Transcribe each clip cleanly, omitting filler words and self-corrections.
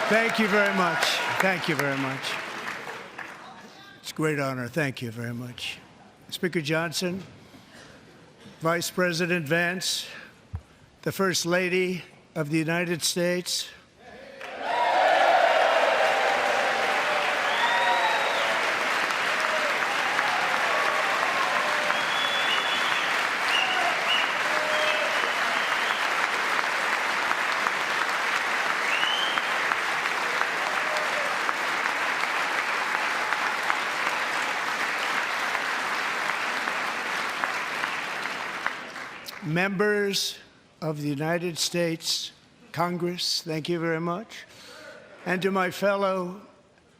Thank you very much. Thank you very much. It's a great honor. Thank you very much. Speaker Johnson, Vice President Vance, the First Lady of the United States, members of the United States Congress, thank you very much. And to my fellow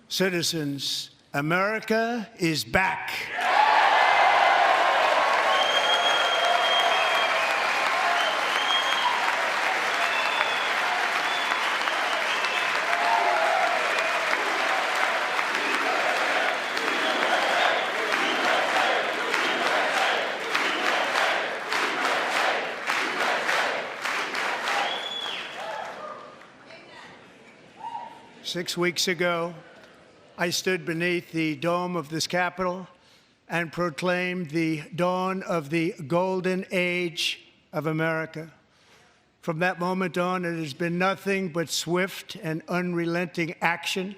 citizens, America is back. 6 weeks ago, I stood beneath the dome of this Capitol and proclaimed the dawn of the golden age of America. From that moment on, it has been nothing but swift and unrelenting action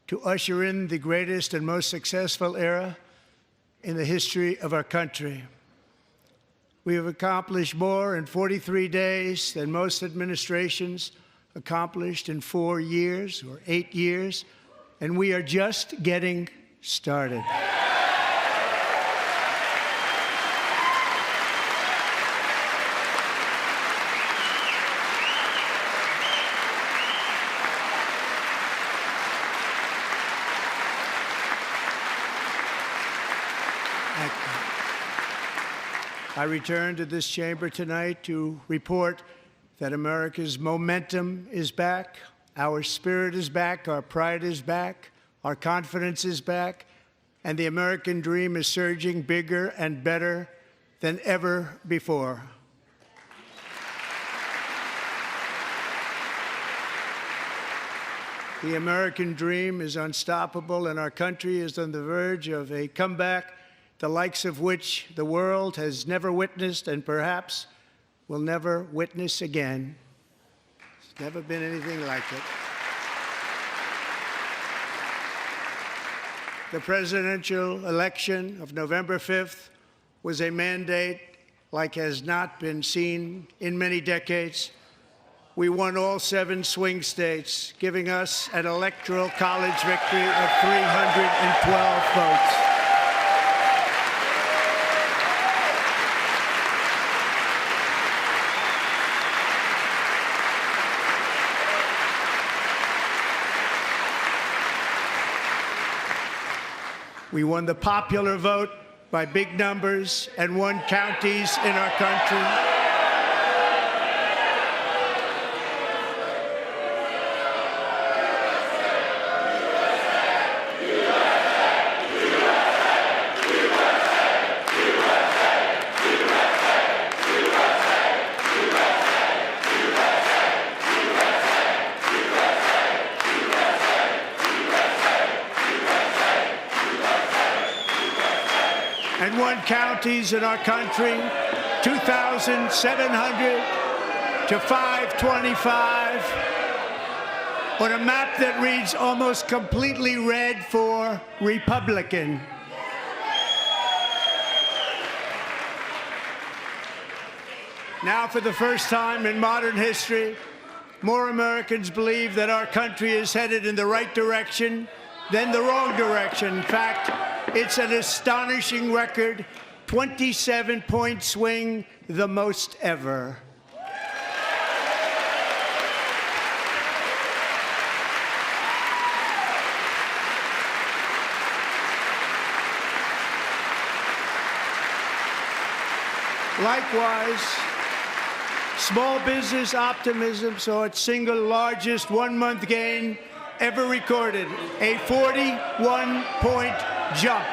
to usher in the greatest and most successful era in the history of our country. We have accomplished more in 43 days than most administrations accomplished in 4 years or 8 years, and we are just getting started. I return to this chamber tonight to report that America's momentum is back, our spirit is back, our pride is back, our confidence is back, and the American dream is surging bigger and better than ever before. The American dream is unstoppable, and our country is on the verge of a comeback, the likes of which the world has never witnessed and perhaps will never witness again. There's never been anything like it. The presidential election of November 5th was a mandate like has not been seen in many decades. We won all 7 swing states, giving us an electoral college victory of 312 votes. We won the popular vote by big numbers and won counties in our country. And won counties in our country, 2,700 to 525, on a map that reads almost completely red for Republican. Now, for the first time in modern history, more Americans believe that our country is headed in the right direction than the wrong direction. In fact, it's an astonishing record, 27-point swing, the most ever. Likewise, small business optimism saw its single largest one-month gain ever recorded, a 41-point jump.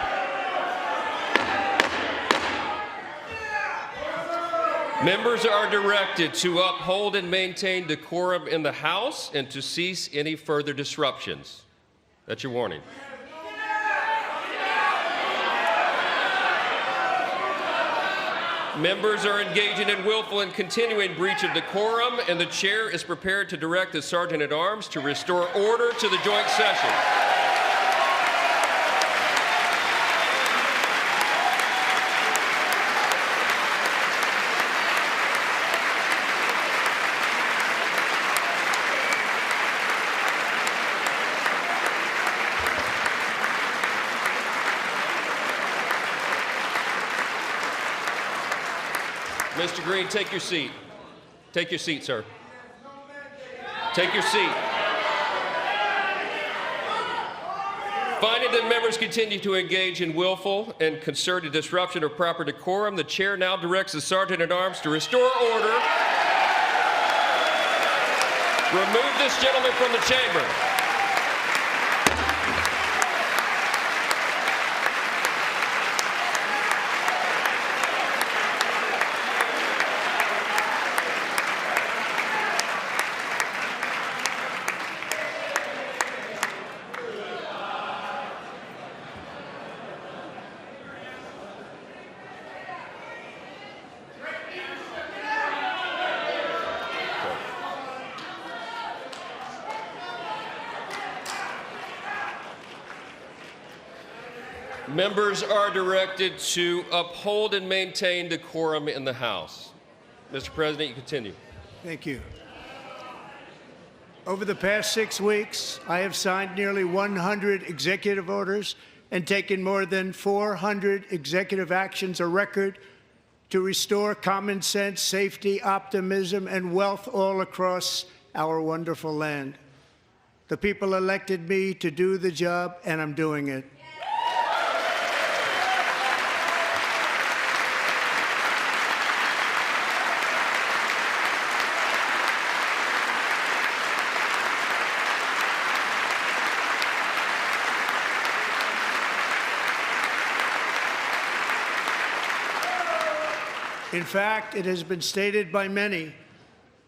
Members are directed to uphold and maintain decorum in the House and to cease any further disruptions. That's your warning. Members are engaging in willful and continuing breach of decorum, and the chair is prepared to direct the Sergeant-at-Arms to restore order to the joint session. Mr. Green, take your seat. Take your seat, sir. Take your seat. Finding that members continue to engage in willful and concerted disruption of proper decorum, the chair now directs the Sergeant-at-Arms to restore order. Remove this gentleman from the chamber. Members are directed to uphold and maintain decorum in the House. Mr. President, you continue. Thank you. Over the past 6 weeks, I have signed nearly 100 executive orders and taken more than 400 executive actions, a record to restore common sense, safety, optimism, and wealth all across our wonderful land. The people elected me to do the job, and I'm doing it. In fact, it has been stated by many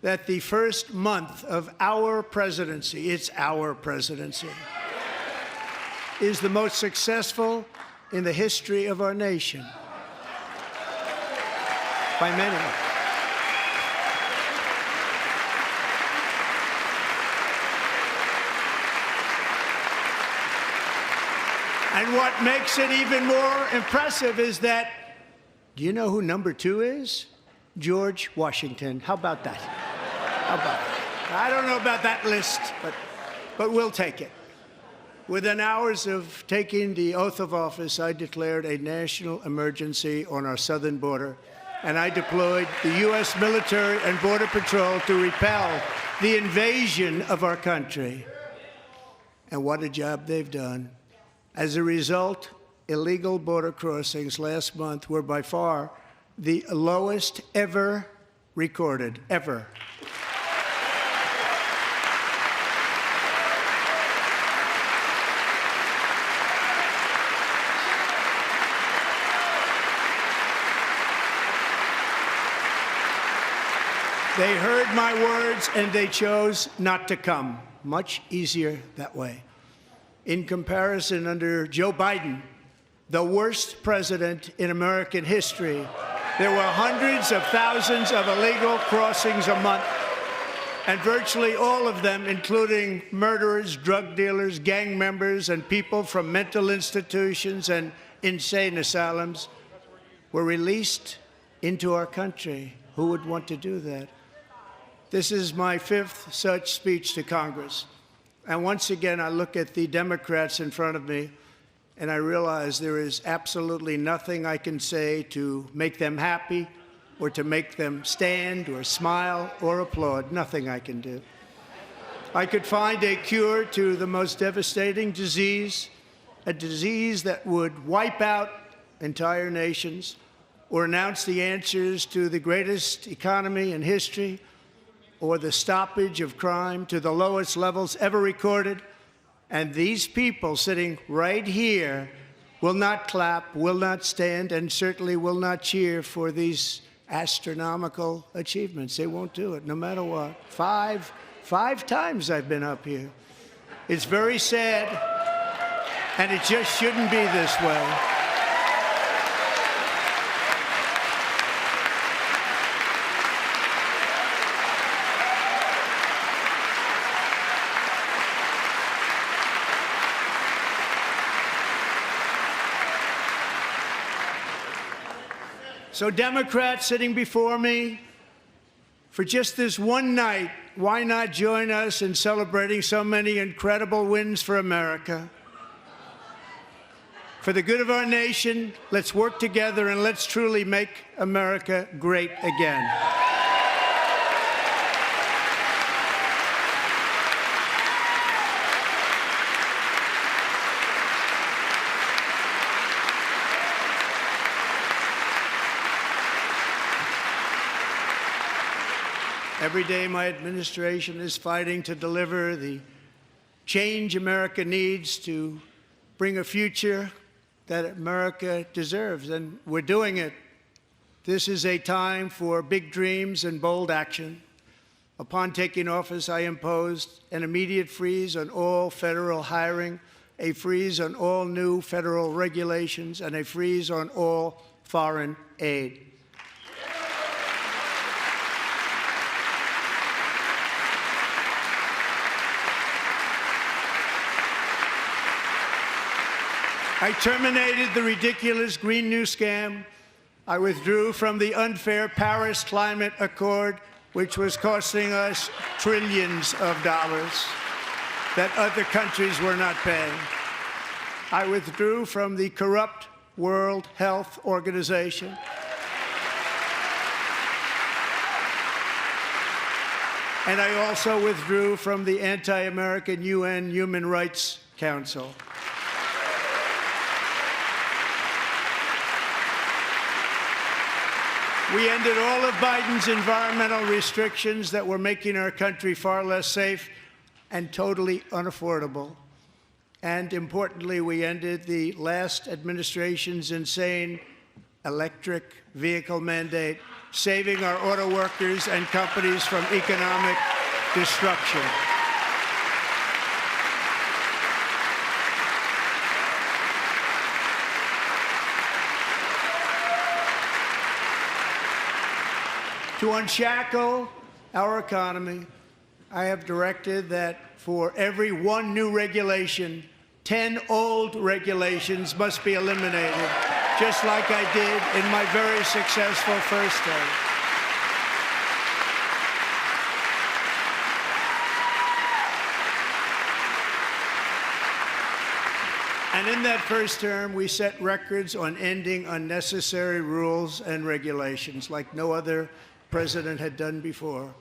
that the first month of our presidency, it's our presidency, is the most successful in the history of our nation. By many. And what makes it even more impressive is that, do you know who number 2 is? George Washington. How about that? How about that? I don't know about that list, but we'll take it. Within hours of taking the oath of office, I declared a national emergency on our southern border, and I deployed the U.S. military and Border Patrol to repel the invasion of our country. And what a job they've done. As a result, illegal border crossings last month were by far the lowest ever recorded, ever. They heard my words and they chose not to come. Much easier that way. In comparison, under Joe Biden, the worst president in American history, there were hundreds of thousands of illegal crossings a month, and virtually all of them, including murderers, drug dealers, gang members, and people from mental institutions and insane asylums, were released into our country. Who would want to do that? This is my 5th such speech to Congress. And once again, I look at the Democrats in front of me, and I realize there is absolutely nothing I can say to make them happy or to make them stand or smile or applaud. Nothing I can do. I could find a cure to the most devastating disease, a disease that would wipe out entire nations, or announce the answers to the greatest economy in history, or the stoppage of crime to the lowest levels ever recorded. And these people sitting right here will not clap, will not stand, and certainly will not cheer for these astronomical achievements. They won't do it, no matter what. Five times I've been up here. It's very sad, and it just shouldn't be this way. So Democrats sitting before me, for just this one night, why not join us in celebrating so many incredible wins for America? For the good of our nation, let's work together and let's truly make America great again. Every day, my administration is fighting to deliver the change America needs to bring a future that America deserves, and we're doing it. This is a time for big dreams and bold action. Upon taking office, I imposed an immediate freeze on all federal hiring, a freeze on all new federal regulations, and a freeze on all foreign aid. I terminated the ridiculous Green New Scam. I withdrew from the unfair Paris Climate Accord, which was costing us trillions of dollars that other countries were not paying. I withdrew from the corrupt World Health Organization. And I also withdrew from the anti-American UN Human Rights Council. We ended all of Biden's environmental restrictions that were making our country far less safe and totally unaffordable. And importantly, we ended the last administration's insane electric vehicle mandate, saving our auto workers and companies from economic destruction. To unshackle our economy, I have directed that for every one new regulation, 10 old regulations must be eliminated, just like I did in my very successful first term. And in that first term, we set records on ending unnecessary rules and regulations like no other president had done before.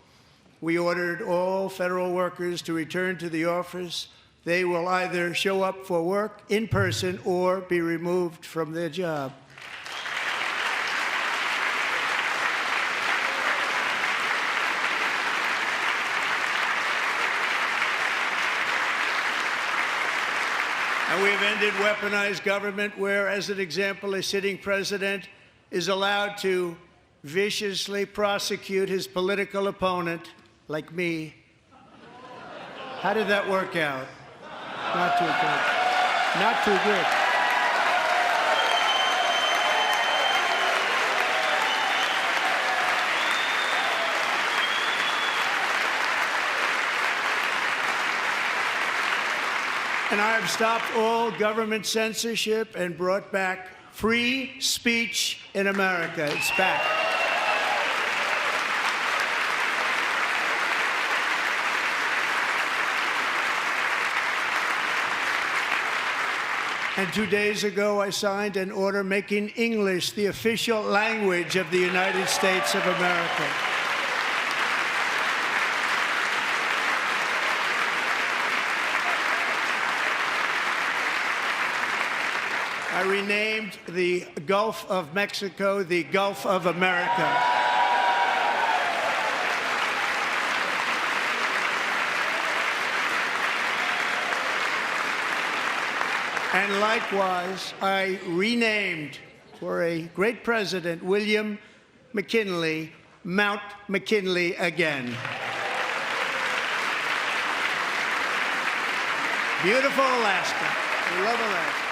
We ordered all federal workers to return to the office. They will either show up for work in person or be removed from their job. And we have ended weaponized government where, as an example, a sitting president is allowed to viciously prosecute his political opponent, like me. How did that work out? Not too good. Not too good. And I have stopped all government censorship and brought back free speech in America. It's back. And 2 days ago, I signed an order making English the official language of the United States of America. I renamed the Gulf of Mexico the Gulf of America. And likewise, I renamed, for a great president, William McKinley, Mount McKinley again. Beautiful Alaska. We love Alaska.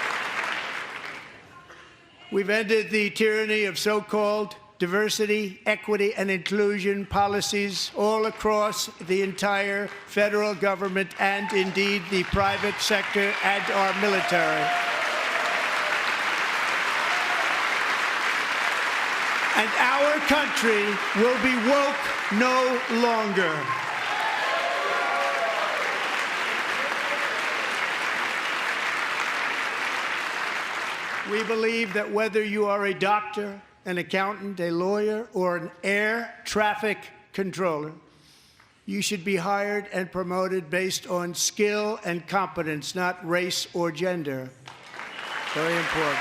We've ended the tyranny of so-called diversity, equity, and inclusion policies all across the entire federal government and indeed the private sector and our military. And our country will be woke no longer. We believe that whether you are a doctor, an accountant, a lawyer, or an air traffic controller, you should be hired and promoted based on skill and competence, not race or gender. Very important.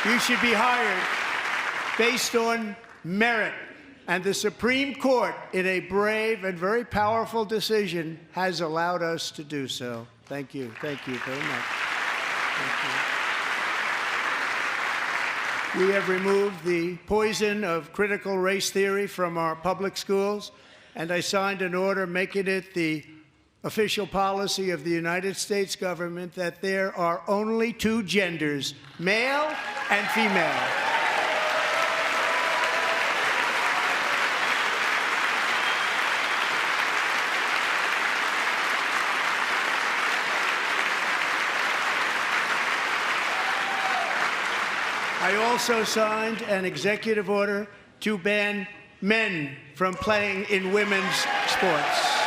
You should be hired based on merit. And the Supreme Court, in a brave and very powerful decision, has allowed us to do so. Thank you. Thank you very much. Thank you. We have removed the poison of critical race theory from our public schools, and I signed an order making it the official policy of the United States government that there are only two genders, male and female. I also signed an executive order to ban men from playing in women's sports.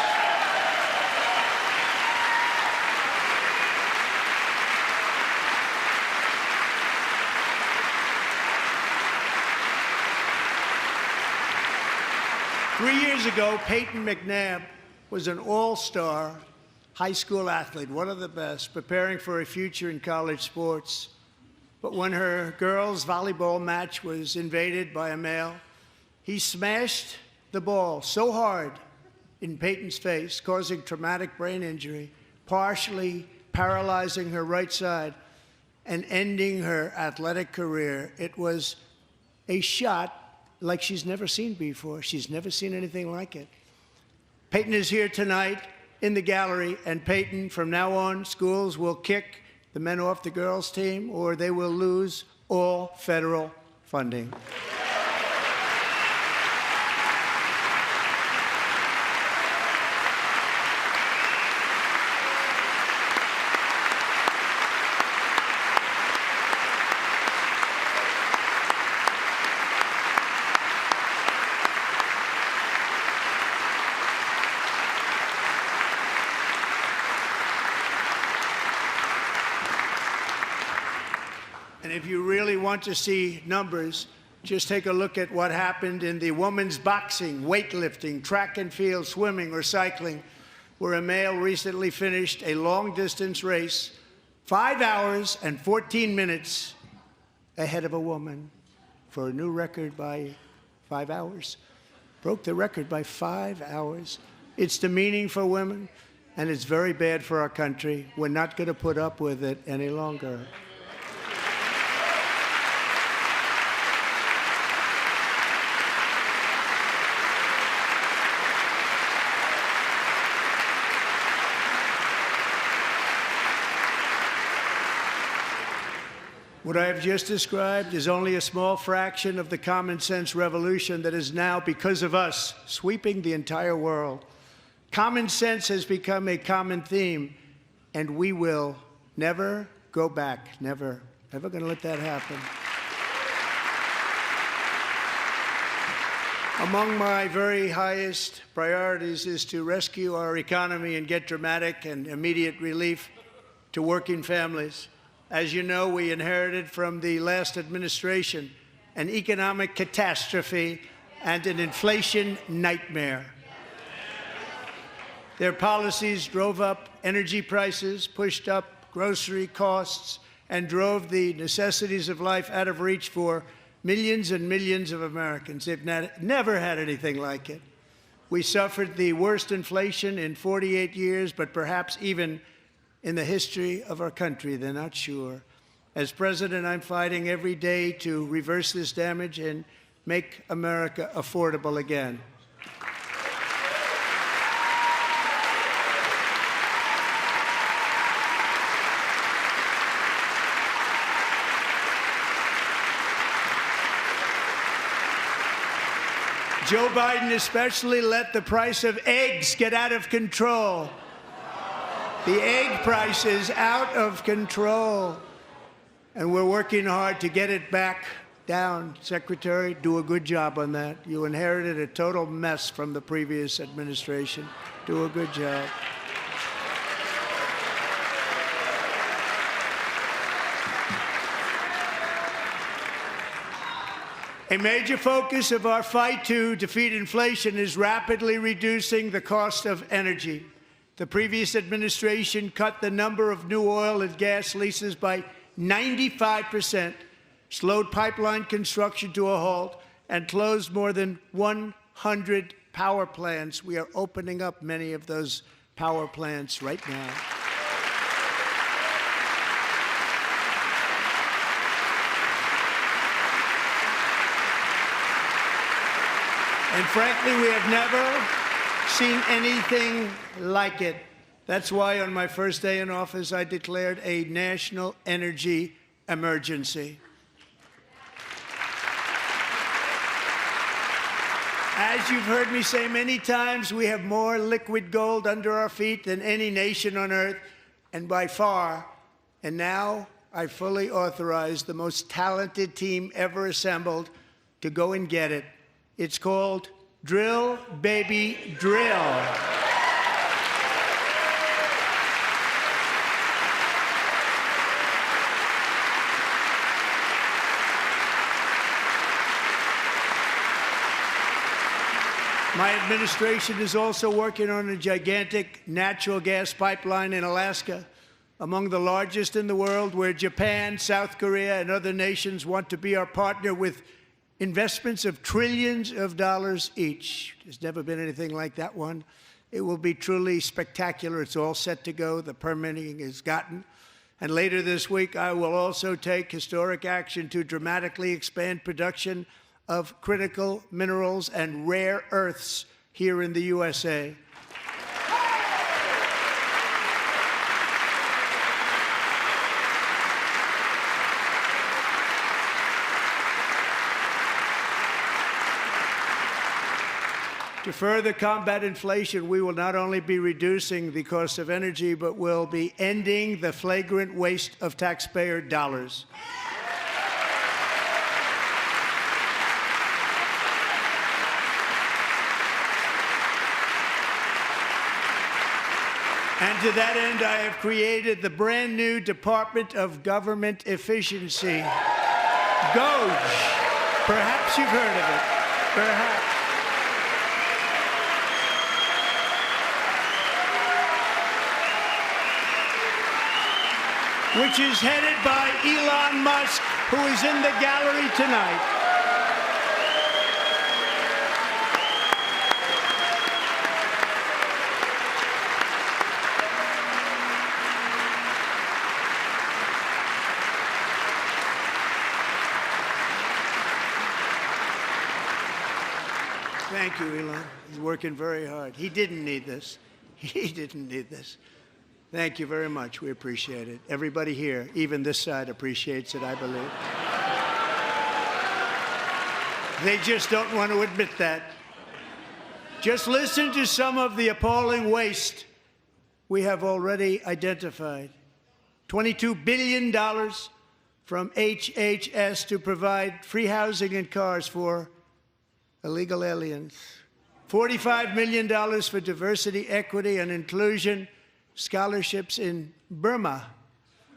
Three years ago, Peyton McNabb was an all-star high school athlete, one of the best, preparing for a future in college sports. But when her girls' volleyball match was invaded by a male, he smashed the ball so hard in Peyton's face, causing traumatic brain injury, partially paralyzing her right side and ending her athletic career. It was a shot like she's never seen before. She's never seen anything like it. Peyton is here tonight in the gallery, and Peyton, from now on, schools will kick the men off the girls' team, or they will lose all federal funding. And if you really want to see numbers, just take a look at what happened in the women's boxing, weightlifting, track and field, swimming, or cycling, where a male recently finished a long-distance race 5 hours and 14 minutes ahead of a woman for a new record by 5 hours. Broke the record by 5 hours. It's demeaning for women, and it's very bad for our country. We're not going to put up with it any longer. What I have just described is only a small fraction of the common sense revolution that is now, because of us, sweeping the entire world. Common sense has become a common theme, and we will never go back. Never. Never going to let that happen. Among my very highest priorities is to rescue our economy and get dramatic and immediate relief to working families. As you know, we inherited from the last administration an economic catastrophe and an inflation nightmare. Their policies drove up energy prices, pushed up grocery costs, and drove the necessities of life out of reach for millions and millions of Americans. They've never had anything like it. We suffered the worst inflation in 48 years, but perhaps even in the history of our country. They're not sure. As president, I'm fighting every day to reverse this damage and make America affordable again. Joe Biden especially let the price of eggs get out of control. The egg price is out of control. And we're working hard to get it back down. Secretary, do a good job on that. You inherited a total mess from the previous administration. Do a good job. A major focus of our fight to defeat inflation is rapidly reducing the cost of energy. The previous administration cut the number of new oil and gas leases by 95%, slowed pipeline construction to a halt, and closed more than 100 power plants. We are opening up many of those power plants right now. And frankly, we have never seen anything like it. That's why on my first day in office, I declared a national energy emergency. As you've heard me say many times, we have more liquid gold under our feet than any nation on earth, and by far. And now I fully authorize the most talented team ever assembled to go and get it. It's called Drill, Baby, Drill. My administration is also working on a gigantic natural gas pipeline in Alaska, among the largest in the world, where Japan, South Korea, and other nations want to be our partner with investments of trillions of dollars each. There's never been anything like that one. It will be truly spectacular. It's all set to go. The permitting is gotten. And later this week, I will also take historic action to dramatically expand production of critical minerals and rare earths here in the USA. To further combat inflation, we will not only be reducing the cost of energy, but will be ending the flagrant waste of taxpayer dollars. And to that end, I have created the brand new Department of Government Efficiency, DOGE. Perhaps you've heard of it. Perhaps. Which is headed by Elon Musk, who is in the gallery tonight. Thank you, Elon. He's working very hard. He didn't need this. He didn't need this. Thank you very much. We appreciate it. Everybody here, even this side, appreciates it, I believe. They just don't want to admit that. Just listen to some of the appalling waste we have already identified. $22 billion from HHS to provide free housing and cars for illegal aliens. $45 million for diversity, equity, and inclusion scholarships in Burma.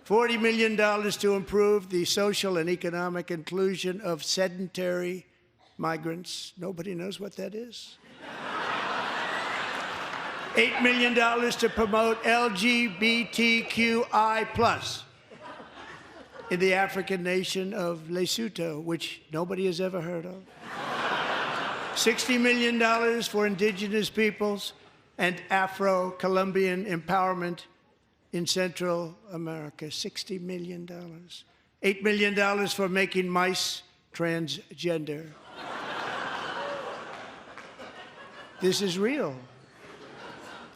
$40 million to improve the social and economic inclusion of sedentary migrants. Nobody knows what that is. $8 million to promote LGBTQI+ in the African nation of Lesotho, which nobody has ever heard of. $60 million for indigenous peoples and Afro-Colombian empowerment, in Central America, $60 million. $8 million for making mice transgender. This is real.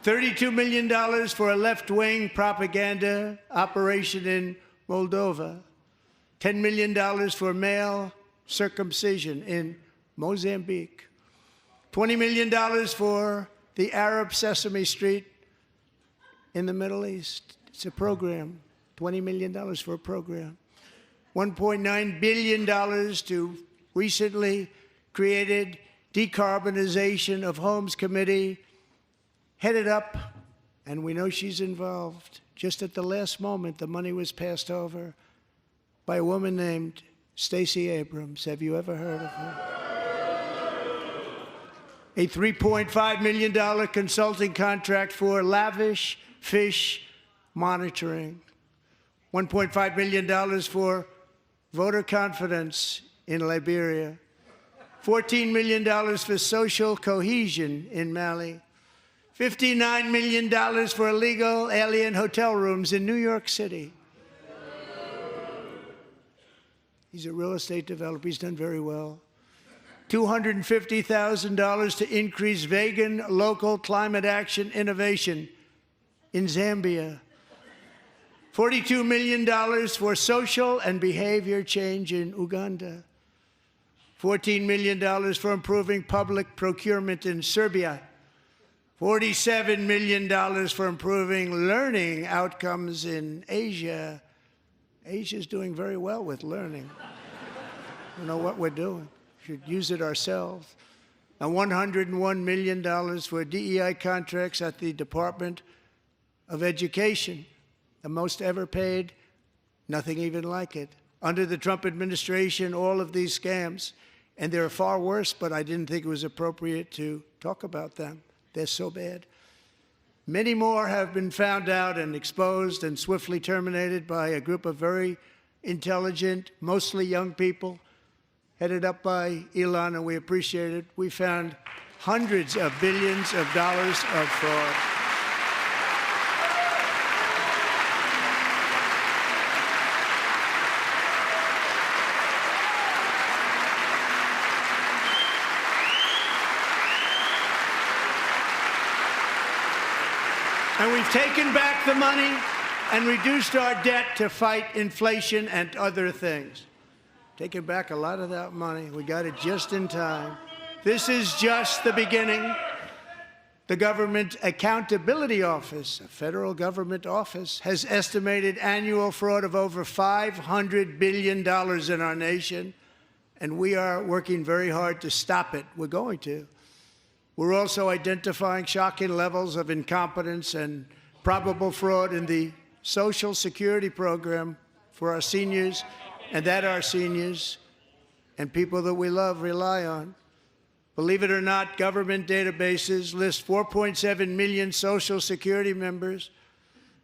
$32 million for a left-wing propaganda operation in Moldova. $10 million for male circumcision in Mozambique. $20 million for the Arab Sesame Street in the Middle East. It's a program. $20 million for a program. $1.9 billion to recently created Decarbonization of Homes Committee, headed up, and we know she's involved. Just at the last moment, the money was passed over by a woman named Stacey Abrams. Have you ever heard of her? A $3.5 million consulting contract for lavish fish monitoring. $1.5 million for voter confidence in Liberia. $14 million for social cohesion in Mali. $59 million for illegal alien hotel rooms in New York City. He's a real estate developer. He's done very well. $250,000 to increase vegan local climate action innovation in Zambia. $42 million for social and behavior change in Uganda. $14 million for improving public procurement in Serbia. $47 million for improving learning outcomes in Asia. Asia's doing very well with learning. I don't know what we're doing. We should use it ourselves. And $101 million for DEI contracts at the Department of Education, the most ever paid, nothing even like it. Under the Trump administration, all of these scams, and they're far worse, but I didn't think it was appropriate to talk about them. They're so bad. Many more have been found out and exposed and swiftly terminated by a group of very intelligent, mostly young people, headed up by Elon, and we appreciate it. We found hundreds of billions of dollars of fraud. And we've taken back the money and reduced our debt to fight inflation and other things. Taken back a lot of that money. We got it just in time. This is just the beginning. The Government Accountability Office, a federal government office, has estimated annual fraud of over $500 billion in our nation, and we are working very hard to stop it. We're going to. We're also identifying shocking levels of incompetence and probable fraud in the Social Security program for our seniors, and that our seniors and people that we love rely on. Believe it or not, government databases list 4.7 million Social Security members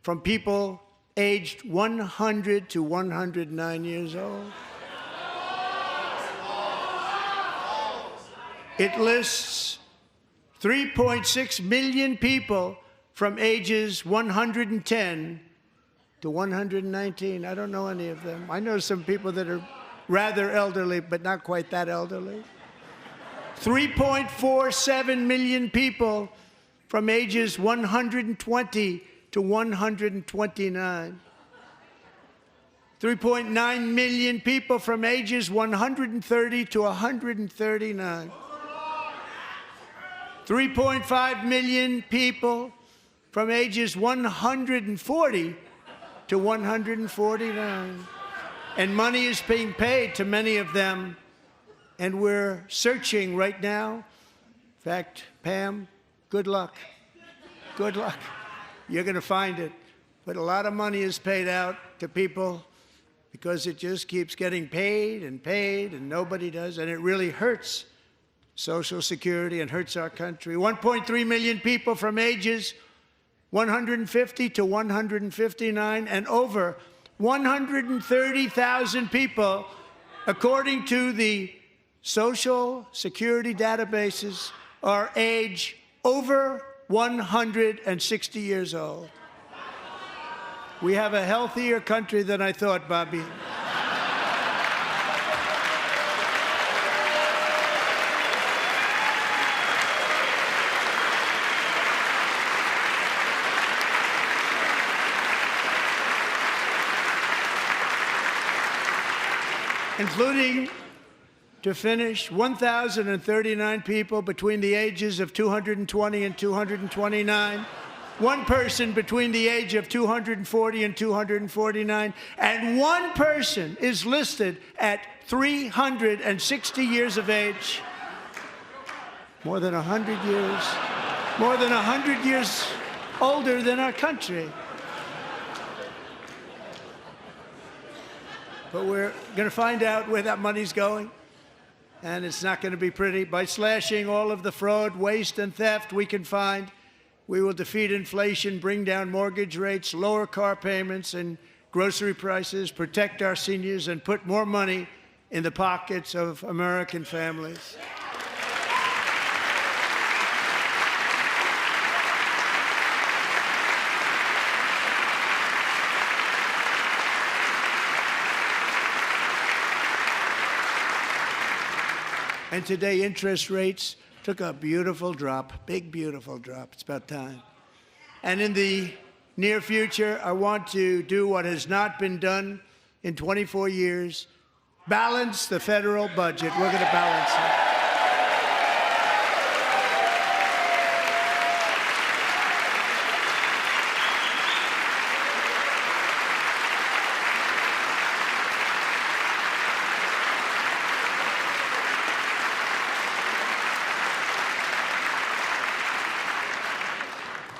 from people aged 100 to 109 years old. It lists 3.6 million people from ages 110 to 119. I don't know any of them. I know some people that are rather elderly, but not quite that elderly. 3.47 million people from ages 120 to 129. 3.9 million people from ages 130 to 139. 3.5 million people from ages 140 to 149. And money is being paid to many of them, and we're searching right now. In fact, Pam, good luck. Good luck. You're going to find it. But a lot of money is paid out to people because it just keeps getting paid, and nobody does, and it really hurts Social Security and hurts our country. 1.3 million people from ages 150 to 159, and over 130,000 people, according to the Social Security databases, are age over 160 years old. We have a healthier country than I thought, Bobby. Including, to finish, 1,039 people between the ages of 220 and 229, one person between the age of 240 and 249, and one person is listed at 360 years of age. More than 100 years older than our country. But we're going to find out where that money's going, and it's not going to be pretty. By slashing all of the fraud, waste, and theft we can find, we will defeat inflation, bring down mortgage rates, lower car payments and grocery prices, protect our seniors, and put more money in the pockets of American families. And today, interest rates took a beautiful drop, big, beautiful drop. It's about time. And in the near future, I want to do what has not been done in 24 years, balance the federal budget. We're going to balance it.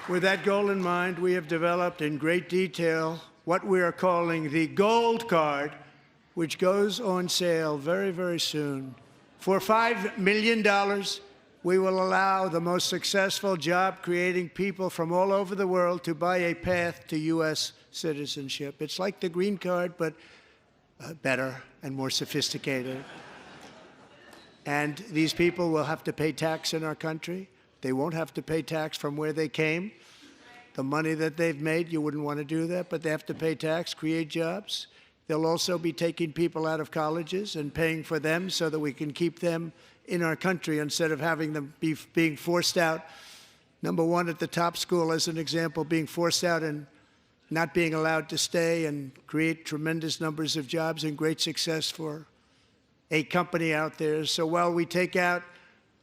With that goal in mind, we have developed in great detail what we are calling the Gold Card, which goes on sale very, very soon. For $5 million, we will allow the most successful job-creating people from all over the world to buy a path to U.S. citizenship. It's like the green card, but better and more sophisticated. And these people will have to pay tax in our country. They won't have to pay tax from where they came. The money that they've made, you wouldn't want to do that, but they have to pay tax, create jobs. They'll also be taking people out of colleges and paying for them so that we can keep them in our country instead of having them being forced out. Number one, at the top school, as an example, being forced out and not being allowed to stay and create tremendous numbers of jobs and great success for a company out there. So while we take out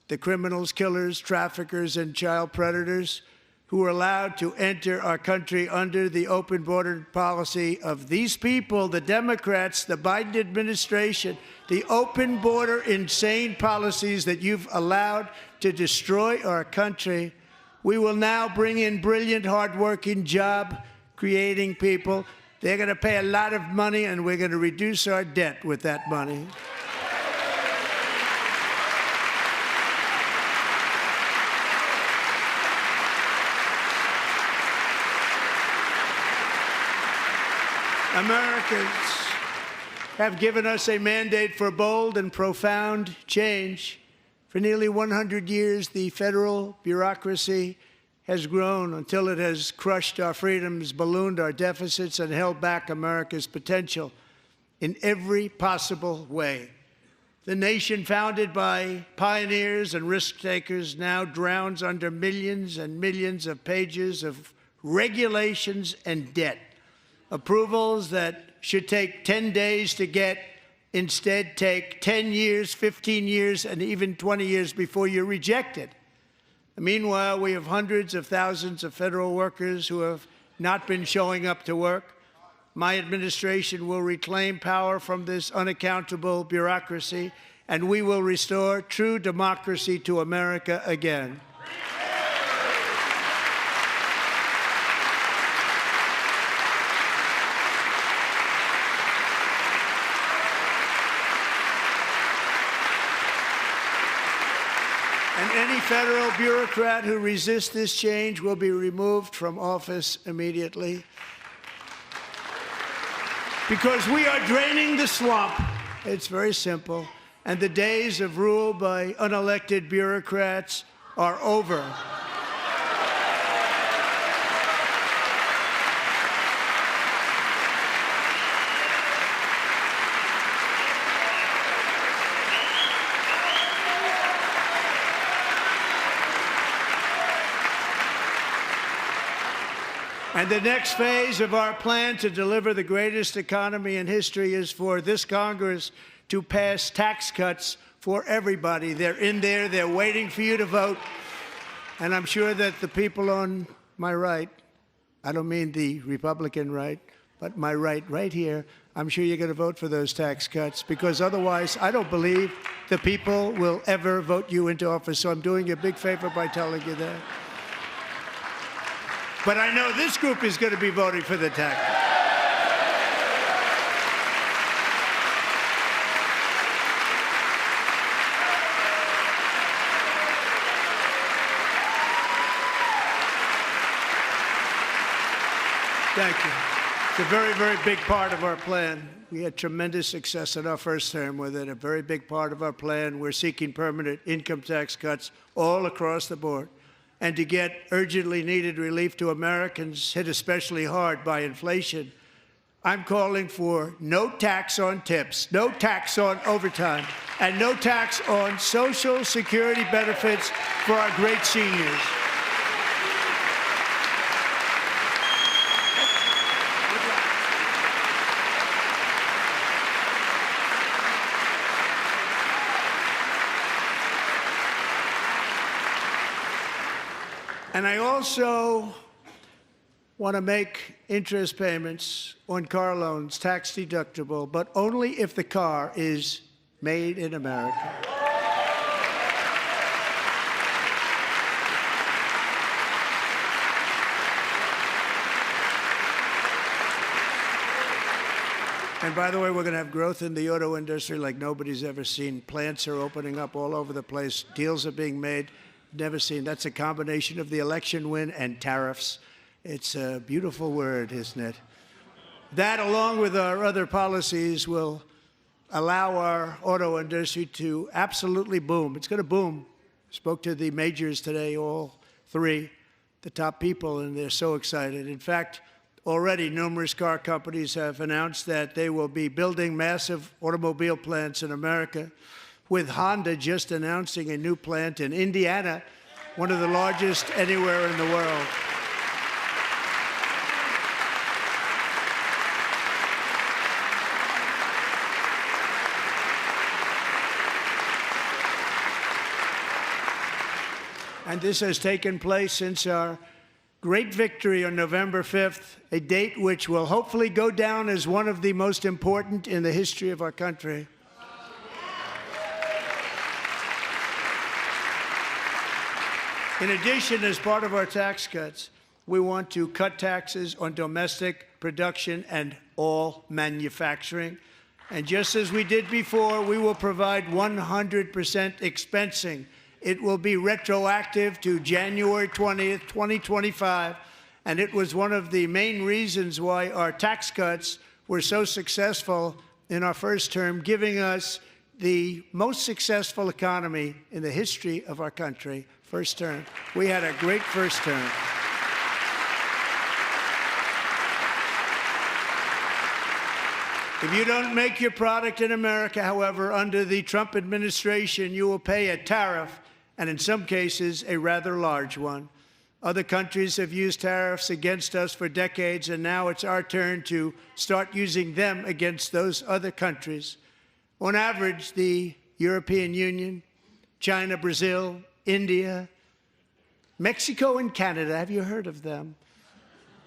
the criminals, killers, traffickers, and child predators who are allowed to enter our country under the open border policy of these people, the Democrats, the Biden administration, the open border insane policies that you've allowed to destroy our country, we will now bring in brilliant, hardworking, job-creating people. They're going to pay a lot of money, and we're going to reduce our debt with that money. Americans have given us a mandate for bold and profound change. For nearly 100 years, the federal bureaucracy has grown until it has crushed our freedoms, ballooned our deficits, and held back America's potential in every possible way. The nation founded by pioneers and risk-takers now drowns under millions and millions of pages of regulations and debt. Approvals that should take 10 days to get instead take 10 years, 15 years, and even 20 years before you're rejected. Meanwhile, we have hundreds of thousands of federal workers who have not been showing up to work. My administration will reclaim power from this unaccountable bureaucracy, and we will restore true democracy to America again. And any federal bureaucrat who resists this change will be removed from office immediately. Because we are draining the swamp. It's very simple. And the days of rule by unelected bureaucrats are over. And the next phase of our plan to deliver the greatest economy in history is for this Congress to pass tax cuts for everybody. They're in there. They're waiting for you to vote. And I'm sure that the people on my right, I don't mean the Republican right, but my right here, I'm sure you're going to vote for those tax cuts, because otherwise I don't believe the people will ever vote you into office. So I'm doing you a big favor by telling you that. But I know this group is going to be voting for the tax cuts. Thank you. It's a very, very big part of our plan. We had tremendous success in our first term with it. A very big part of our plan. We're seeking permanent income tax cuts all across the board. And to get urgently needed relief to Americans hit especially hard by inflation, I'm calling for no tax on tips, no tax on overtime, and no tax on Social Security benefits for our great seniors. And I also want to make interest payments on car loans tax deductible, but only if the car is made in America. And by the way, we're going to have growth in the auto industry like nobody's ever seen. Plants are opening up all over the place. Deals are being made. Never seen. That's a combination of the election win and tariffs. It's a beautiful word, isn't it? That, along with our other policies, will allow our auto industry to absolutely boom. It's going to boom. Spoke to the majors today, all three, the top people, and they're so excited. In fact, already numerous car companies have announced that they will be building massive automobile plants in America, with Honda just announcing a new plant in Indiana, one of the largest anywhere in the world. And this has taken place since our great victory on November 5th, a date which will hopefully go down as one of the most important in the history of our country. In addition, as part of our tax cuts, we want to cut taxes on domestic production and all manufacturing. And just as we did before, we will provide 100% expensing. It will be retroactive to January 20th, 2025. And it was one of the main reasons why our tax cuts were so successful in our first term, giving us the most successful economy in the history of our country. First term. We had a great first term. If you don't make your product in America, however, under the Trump administration, you will pay a tariff, and in some cases, a rather large one. Other countries have used tariffs against us for decades, and now it's our turn to start using them against those other countries. On average, the European Union, China, Brazil, India, Mexico, and Canada, have you heard of them?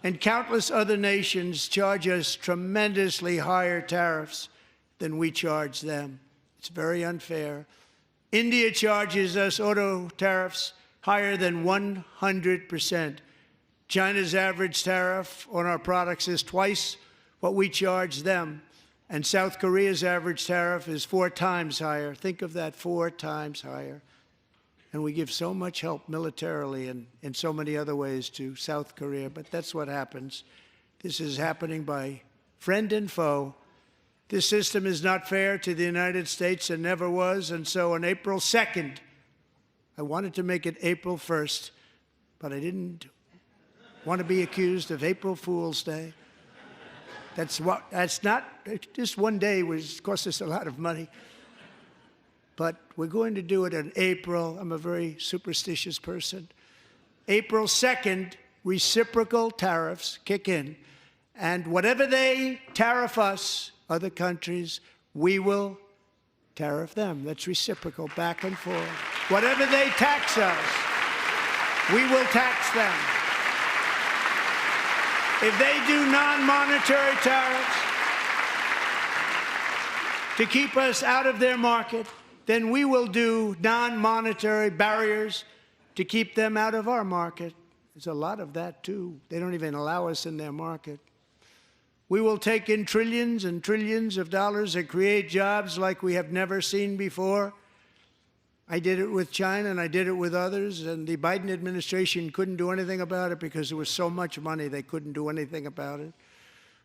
And countless other nations charge us tremendously higher tariffs than we charge them. It's very unfair. India charges us auto tariffs higher than 100%. China's average tariff on our products is twice what we charge them. And South Korea's average tariff is 4 times higher. Think of that, 4 times higher. And we give so much help militarily and in so many other ways to South Korea, but that's what happens. This is happening by friend and foe. This system is not fair to the United States and never was, and so on April 2nd, I wanted to make it April 1st, but I didn't want to be accused of April Fool's Day. That's not, just one day cost us a lot of money. But we're going to do it in April. I'm a very superstitious person. April 2nd, reciprocal tariffs kick in. And whatever they tariff us, other countries, we will tariff them. That's reciprocal, back and forth. Whatever they tax us, we will tax them. If they do non-monetary tariffs to keep us out of their market, then we will do non-monetary barriers to keep them out of our market. There's a lot of that, too. They don't even allow us in their market. We will take in trillions and trillions of dollars and create jobs like we have never seen before. I did it with China, and I did it with others, and the Biden administration couldn't do anything about it because there was so much money they couldn't do anything about it.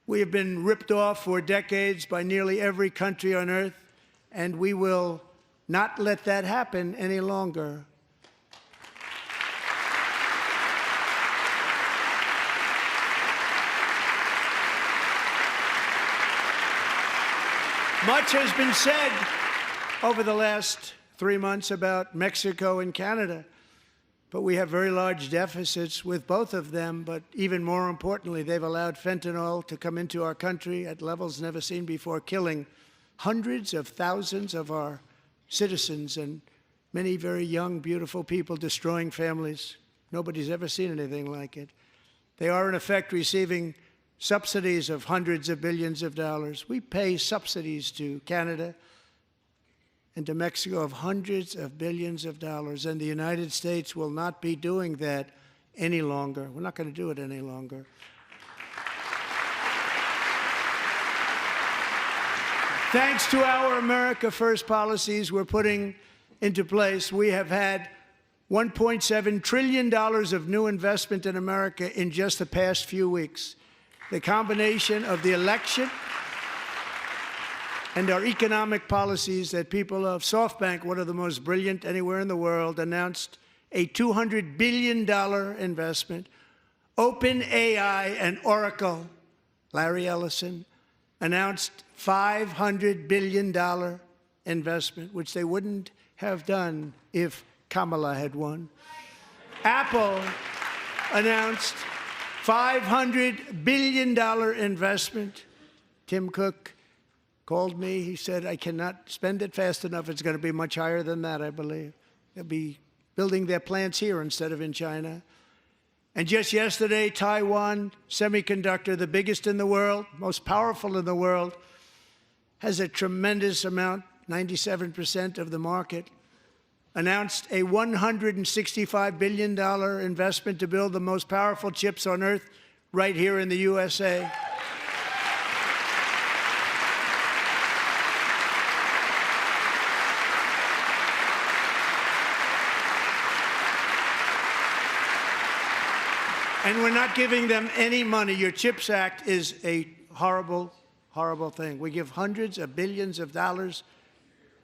We have been ripped off for decades by nearly every country on earth, and we will not let that happen any longer. Much has been said over the last 3 months about Mexico and Canada, but we have very large deficits with both of them. But even more importantly, they've allowed fentanyl to come into our country at levels never seen before, killing hundreds of thousands of our citizens and many very young, beautiful people, destroying families. Nobody's ever seen anything like it. They are, in effect, receiving subsidies of hundreds of billions of dollars. We pay subsidies to Canada and to Mexico of hundreds of billions of dollars, and the United States will not be doing that any longer. We're not going to do it any longer. Thanks to our America First policies we're putting into place, we have had $1.7 trillion of new investment in America in just the past few weeks. The combination of the election and our economic policies that people of SoftBank, one of the most brilliant anywhere in the world, announced a $200 billion investment. OpenAI and Oracle, Larry Ellison, announced $500 billion investment, which they wouldn't have done if Kamala had won. Apple announced $500 billion investment. Tim Cook called me. He said, I cannot spend it fast enough. It's going to be much higher than that, I believe. They'll be building their plants here instead of in China. And just yesterday, Taiwan Semiconductor, the biggest in the world, most powerful in the world, has a tremendous amount, 97% of the market, announced a $165 billion investment to build the most powerful chips on earth right here in the USA. And we're not giving them any money. Your CHIPS Act is a horrible, horrible thing. We give hundreds of billions of dollars,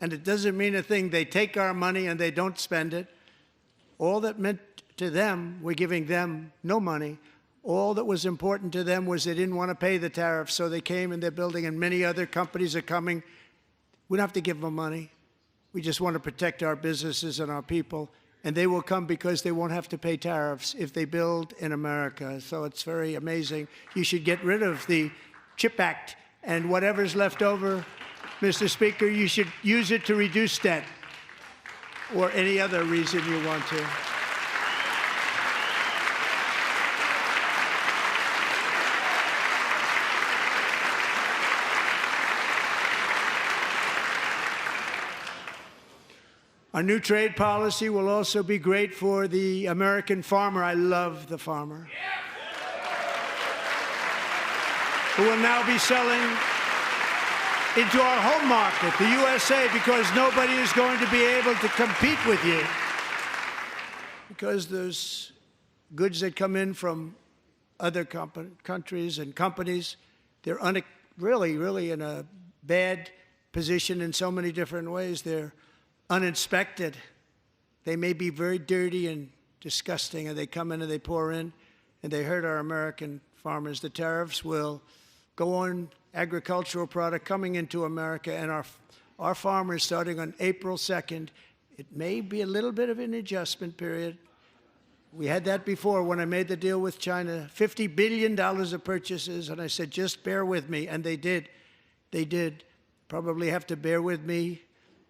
and it doesn't mean a thing. They take our money and they don't spend it. All that meant to them, we're giving them no money. All that was important to them was they didn't want to pay the tariffs, so they came and they're building, and many other companies are coming. We don't have to give them money. We just want to protect our businesses and our people. And they will come because they won't have to pay tariffs if they build in America. So it's very amazing. You should get rid of the CHIP Act, and whatever's left over, Mr. Speaker, you should use it to reduce debt or any other reason you want to. Our new trade policy will also be great for the American farmer. I love the farmer, who will now be selling into our home market, the USA, because nobody is going to be able to compete with you. Because there's goods that come in from other countries and companies. They're really in a bad position in so many different ways. They're uninspected. They may be very dirty and disgusting, and they come in and they pour in, and they hurt our American farmers. The tariffs will go on agricultural product coming into America, and our farmers, starting on April 2nd, it may be a little bit of an adjustment period, We had that before when I made the deal with China, $50 billion of purchases, and I said, just bear with me, and they did. They did. Probably have to bear with me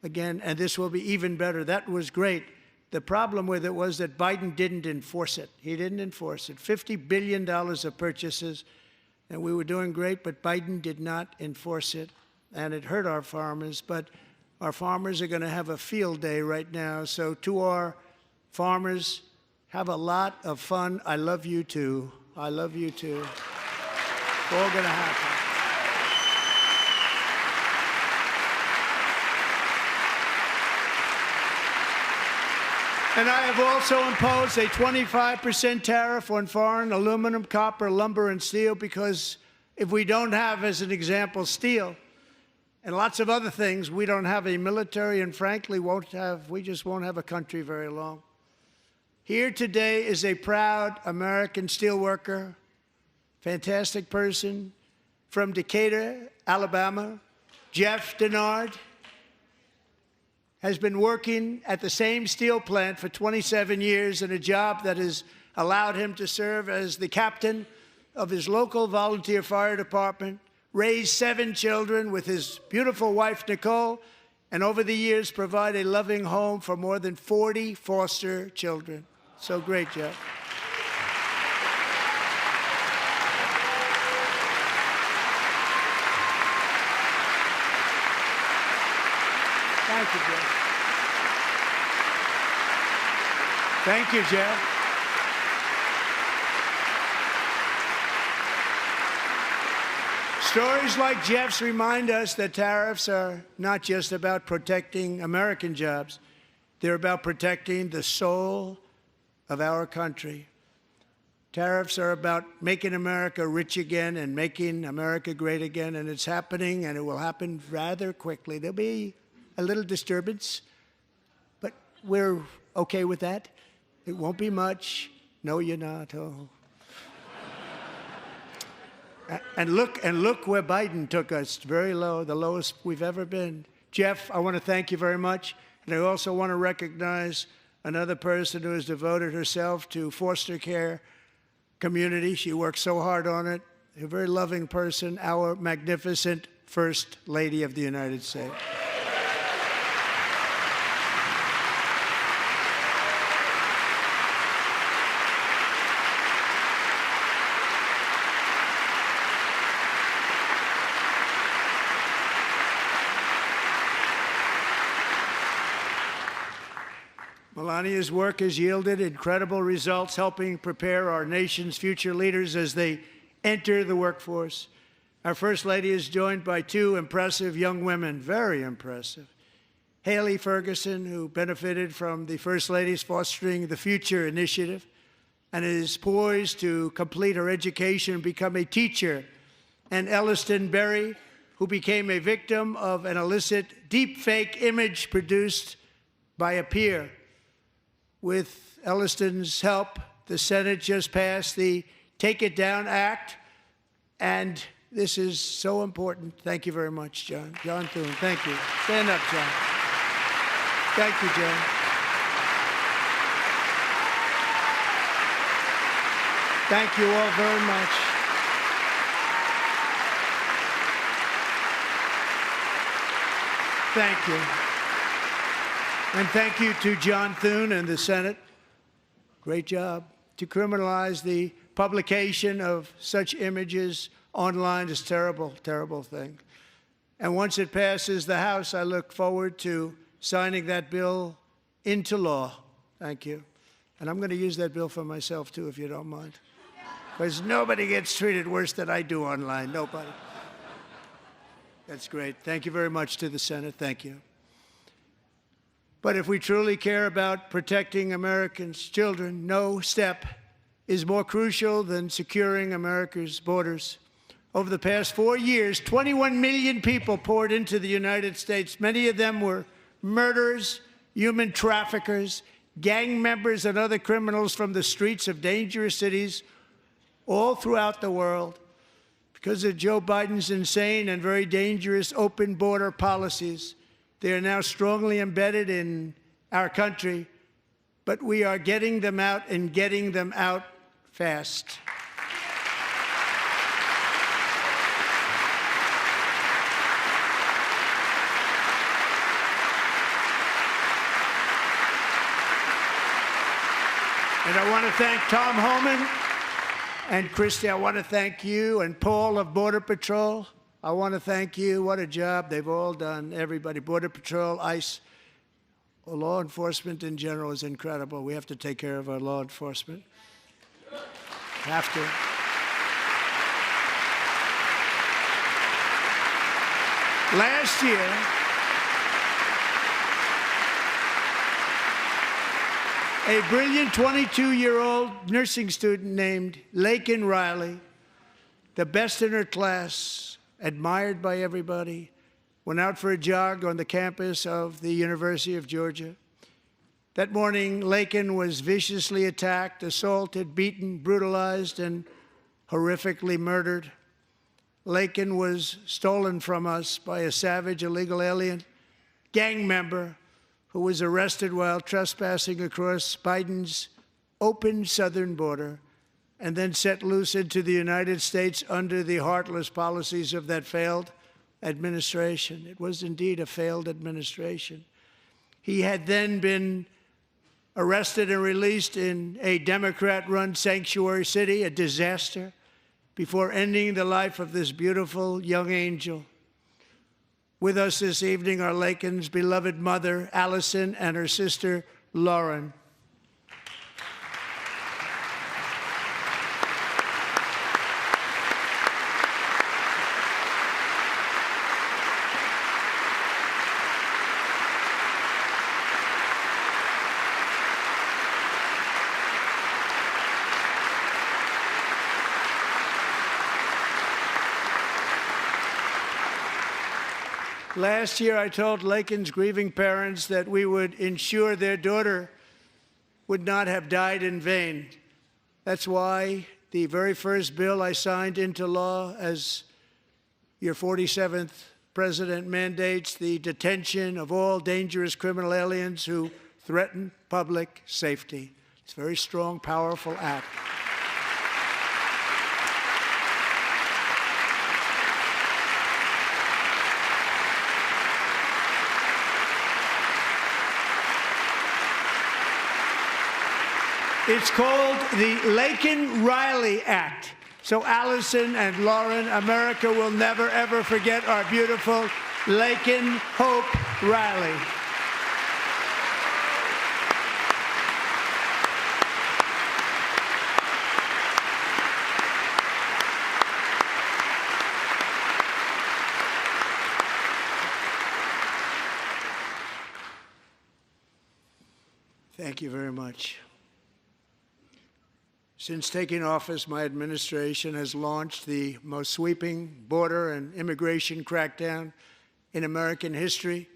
again, and this will be even better. That was great. The problem with it was that Biden didn't enforce it. He didn't enforce it. $50 billion of purchases, and we were doing great, but Biden did not enforce it, and it hurt our farmers. But our farmers are going to have a field day right now. So to our farmers, have a lot of fun. I love you too. I love you too. It's all going to happen. And I have also imposed a 25% tariff on foreign aluminum, copper, lumber, and steel, because if we don't have, as an example, steel and lots of other things, we don't have a military, and frankly, we just won't have a country very long. Here today is a proud American steelworker, fantastic person from Decatur, Alabama, Jeff Denard. Has been working at the same steel plant for 27 years in a job that has allowed him to serve as the captain of his local volunteer fire department, raise 7 children with his beautiful wife, Nicole, and over the years provide a loving home for more than 40 foster children. So great, Jeff. Thank you, Jeff. Thank you, Jeff. Stories like Jeff's remind us that tariffs are not just about protecting American jobs. They're about protecting the soul of our country. Tariffs are about making America rich again and making America great again, and it's happening, and it will happen rather quickly. There'll be a little disturbance, but we're okay with that. It won't be much. No, you're not. Oh. And look where Biden took us. Very low, the lowest we've ever been. Jeff, I want to thank you very much. And I also want to recognize another person who has devoted herself to foster care community. She works so hard on it. A very loving person, our magnificent First Lady of the United States. Melania's work has yielded incredible results, helping prepare our nation's future leaders as they enter the workforce. Our First Lady is joined by 2 impressive young women, very impressive. Haley Ferguson, who benefited from the First Lady's Fostering the Future initiative and is poised to complete her education and become a teacher. And Elliston Berry, who became a victim of an illicit deepfake image produced by a peer. With Elliston's help, the Senate just passed the Take It Down Act, and this is so important. Thank you very much, John. John Thune, thank you. Stand up, John. Thank you, John. Thank you all very much. Thank you. And thank you to John Thune and the Senate. Great job. To criminalize the publication of such images online is a terrible, terrible thing. And once it passes the House, I look forward to signing that bill into law. Thank you. And I'm going to use that bill for myself, too, if you don't mind. Because nobody gets treated worse than I do online. Nobody. That's great. Thank you very much to the Senate. Thank you. But if we truly care about protecting Americans' children, no step is more crucial than securing America's borders. Over the past 4 years, 21 million people poured into the United States. Many of them were murderers, human traffickers, gang members, and other criminals from the streets of dangerous cities all throughout the world. Because of Joe Biden's insane and very dangerous open border policies, they are now strongly embedded in our country, but we are getting them out and getting them out fast. And I want to thank Tom Homan and Christy. I want to thank you and Paul of Border Patrol. I want to thank you. What a job they've all done, everybody. Border Patrol, ICE, law enforcement in general is incredible. We have to take care of our law enforcement. Have to. Last year, a brilliant 22-year-old nursing student named Laken Riley, the best in her class, admired by everybody, went out for a jog on the campus of the University of Georgia. That morning, Laken was viciously attacked, assaulted, beaten, brutalized, and horrifically murdered. Laken was stolen from us by a savage illegal alien gang member who was arrested while trespassing across Biden's open southern border and then set loose into the United States under the heartless policies of that failed administration. It was indeed a failed administration. He had then been arrested and released in a Democrat-run sanctuary city, a disaster, before ending the life of this beautiful young angel. With us this evening are Laken's beloved mother, Allison, and her sister, Lauren. Last year, I told Laken's grieving parents that we would ensure their daughter would not have died in vain. That's why the very first bill I signed into law as your 47th president mandates the detention of all dangerous criminal aliens who threaten public safety. It's a very strong, powerful act. It's called the Laken-Riley Act. So Allison and Lauren, America will never, ever forget our beautiful Laken Hope Riley. Thank you very much. Since taking office, my administration has launched the most sweeping border and immigration crackdown in American history,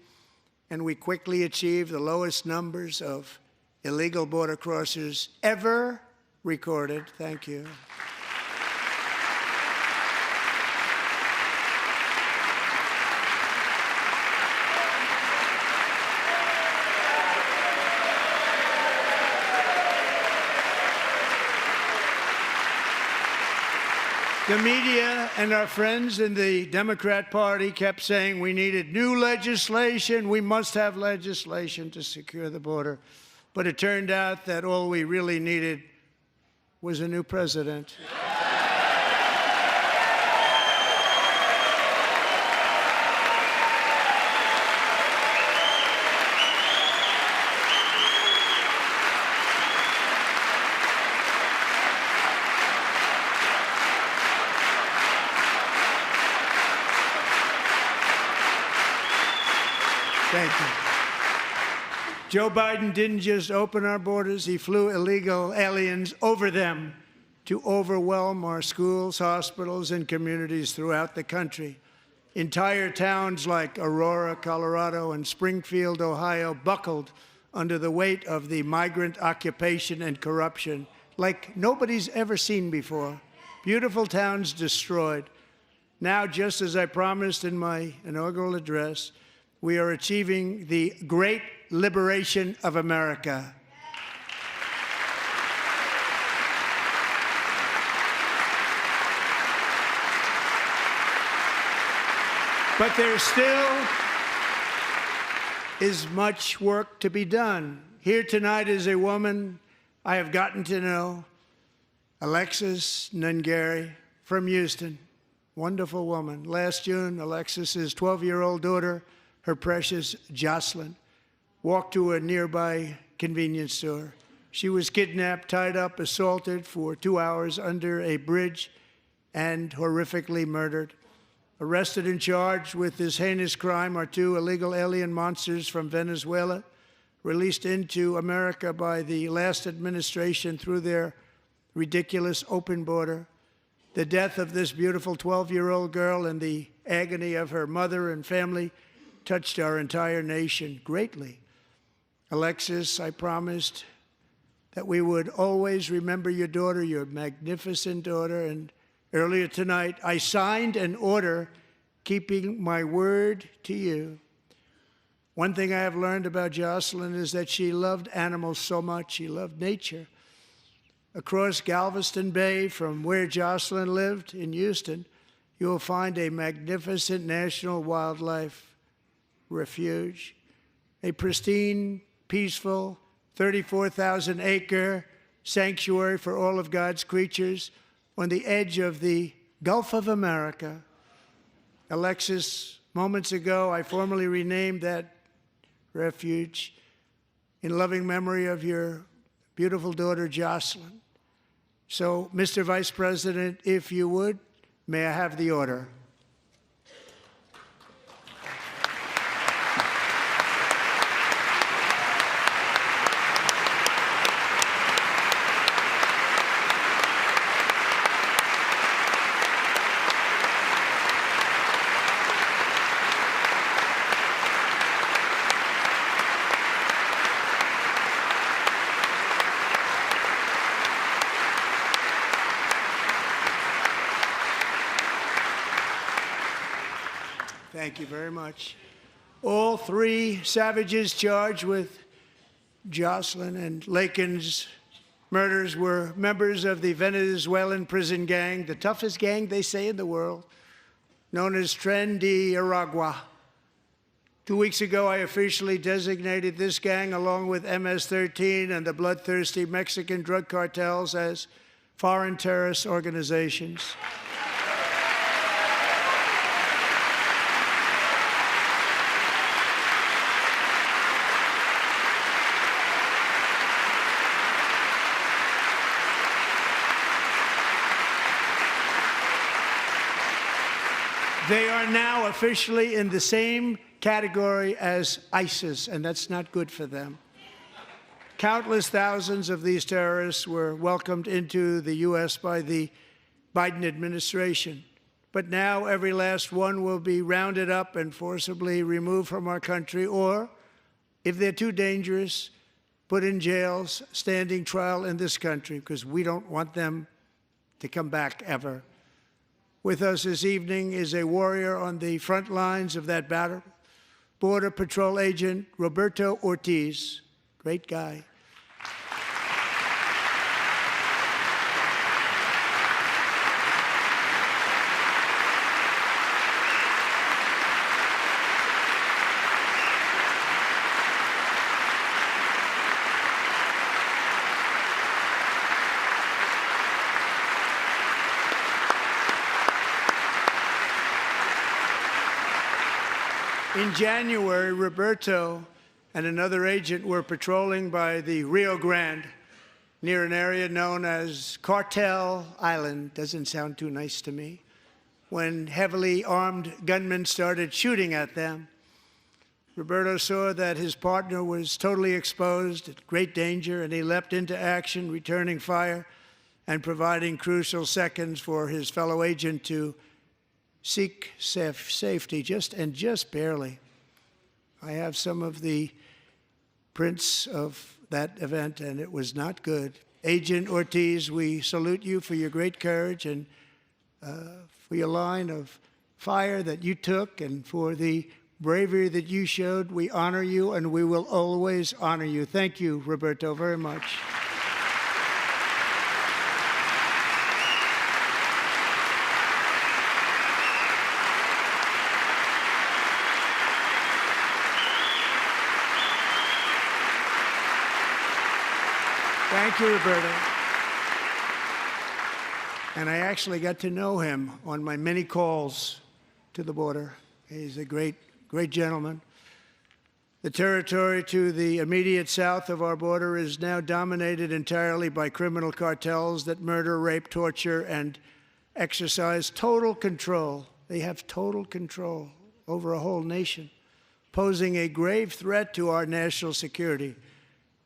and we quickly achieved the lowest numbers of illegal border crossers ever recorded. Thank you. The media and our friends in the Democrat Party kept saying we needed new legislation, we must have legislation to secure the border. But it turned out that all we really needed was a new president. Thank you. Joe Biden didn't just open our borders, he flew illegal aliens over them to overwhelm our schools, hospitals, and communities throughout the country. Entire towns like Aurora, Colorado, and Springfield, Ohio, buckled under the weight of the migrant occupation and corruption like nobody's ever seen before. Beautiful towns destroyed. Now, just as I promised in my inaugural address, we are achieving the great liberation of America. But there still is much work to be done. Here tonight is a woman I have gotten to know, Alexis Nungari from Houston. Wonderful woman. Last June, Alexis's 12-year-old daughter, her precious Jocelyn, walked to a nearby convenience store. She was kidnapped, tied up, assaulted for 2 hours under a bridge, and horrifically murdered. Arrested and charged with this heinous crime are 2 illegal alien monsters from Venezuela, released into America by the last administration through their ridiculous open border. The death of this beautiful 12-year-old girl and the agony of her mother and family touched our entire nation greatly. Alexis, I promised that we would always remember your daughter, your magnificent daughter, and earlier tonight I signed an order keeping my word to you. One thing I have learned about Jocelyn is that she loved animals so much. She loved nature. Across Galveston Bay, from where Jocelyn lived in Houston, you will find a magnificent national wildlife refuge, a pristine, peaceful, 34,000-acre sanctuary for all of God's creatures on the edge of the Gulf of America. Alexis, moments ago, I formally renamed that refuge in loving memory of your beautiful daughter, Jocelyn. So, Mr. Vice President, if you would, may I have the order? Thank you very much. All 3 savages charged with Jocelyn and Lakin's murders were members of the Venezuelan prison gang, the toughest gang, they say, in the world, known as Tren de Aragua. 2 weeks ago, I officially designated this gang, along with MS-13 and the bloodthirsty Mexican drug cartels, as foreign terrorist organizations. They are now officially in the same category as ISIS, and that's not good for them. Countless thousands of these terrorists were welcomed into the U.S. by the Biden administration. But now every last one will be rounded up and forcibly removed from our country, or, if they're too dangerous, put in jails, standing trial in this country, because we don't want them to come back ever. With us this evening is a warrior on the front lines of that battle, Border Patrol Agent Roberto Ortiz. Great guy. In January, Roberto and another agent were patrolling by the Rio Grande near an area known as Cartel Island. Doesn't sound too nice to me. When heavily armed gunmen started shooting at them, Roberto saw that his partner was totally exposed, at great danger, and he leapt into action, returning fire and providing crucial seconds for his fellow agent to seek safety, just barely. I have some of the prints of that event, and it was not good. Agent Ortiz, we salute you for your great courage and for your line of fire that you took, and for the bravery that you showed. We honor you, and we will always honor you. Thank you, Roberto, very much. Thank you, Roberta. And I actually got to know him on my many calls to the border. He's a great, great gentleman. The territory to the immediate south of our border is now dominated entirely by criminal cartels that murder, rape, torture, and exercise total control. They have total control over a whole nation, posing a grave threat to our national security.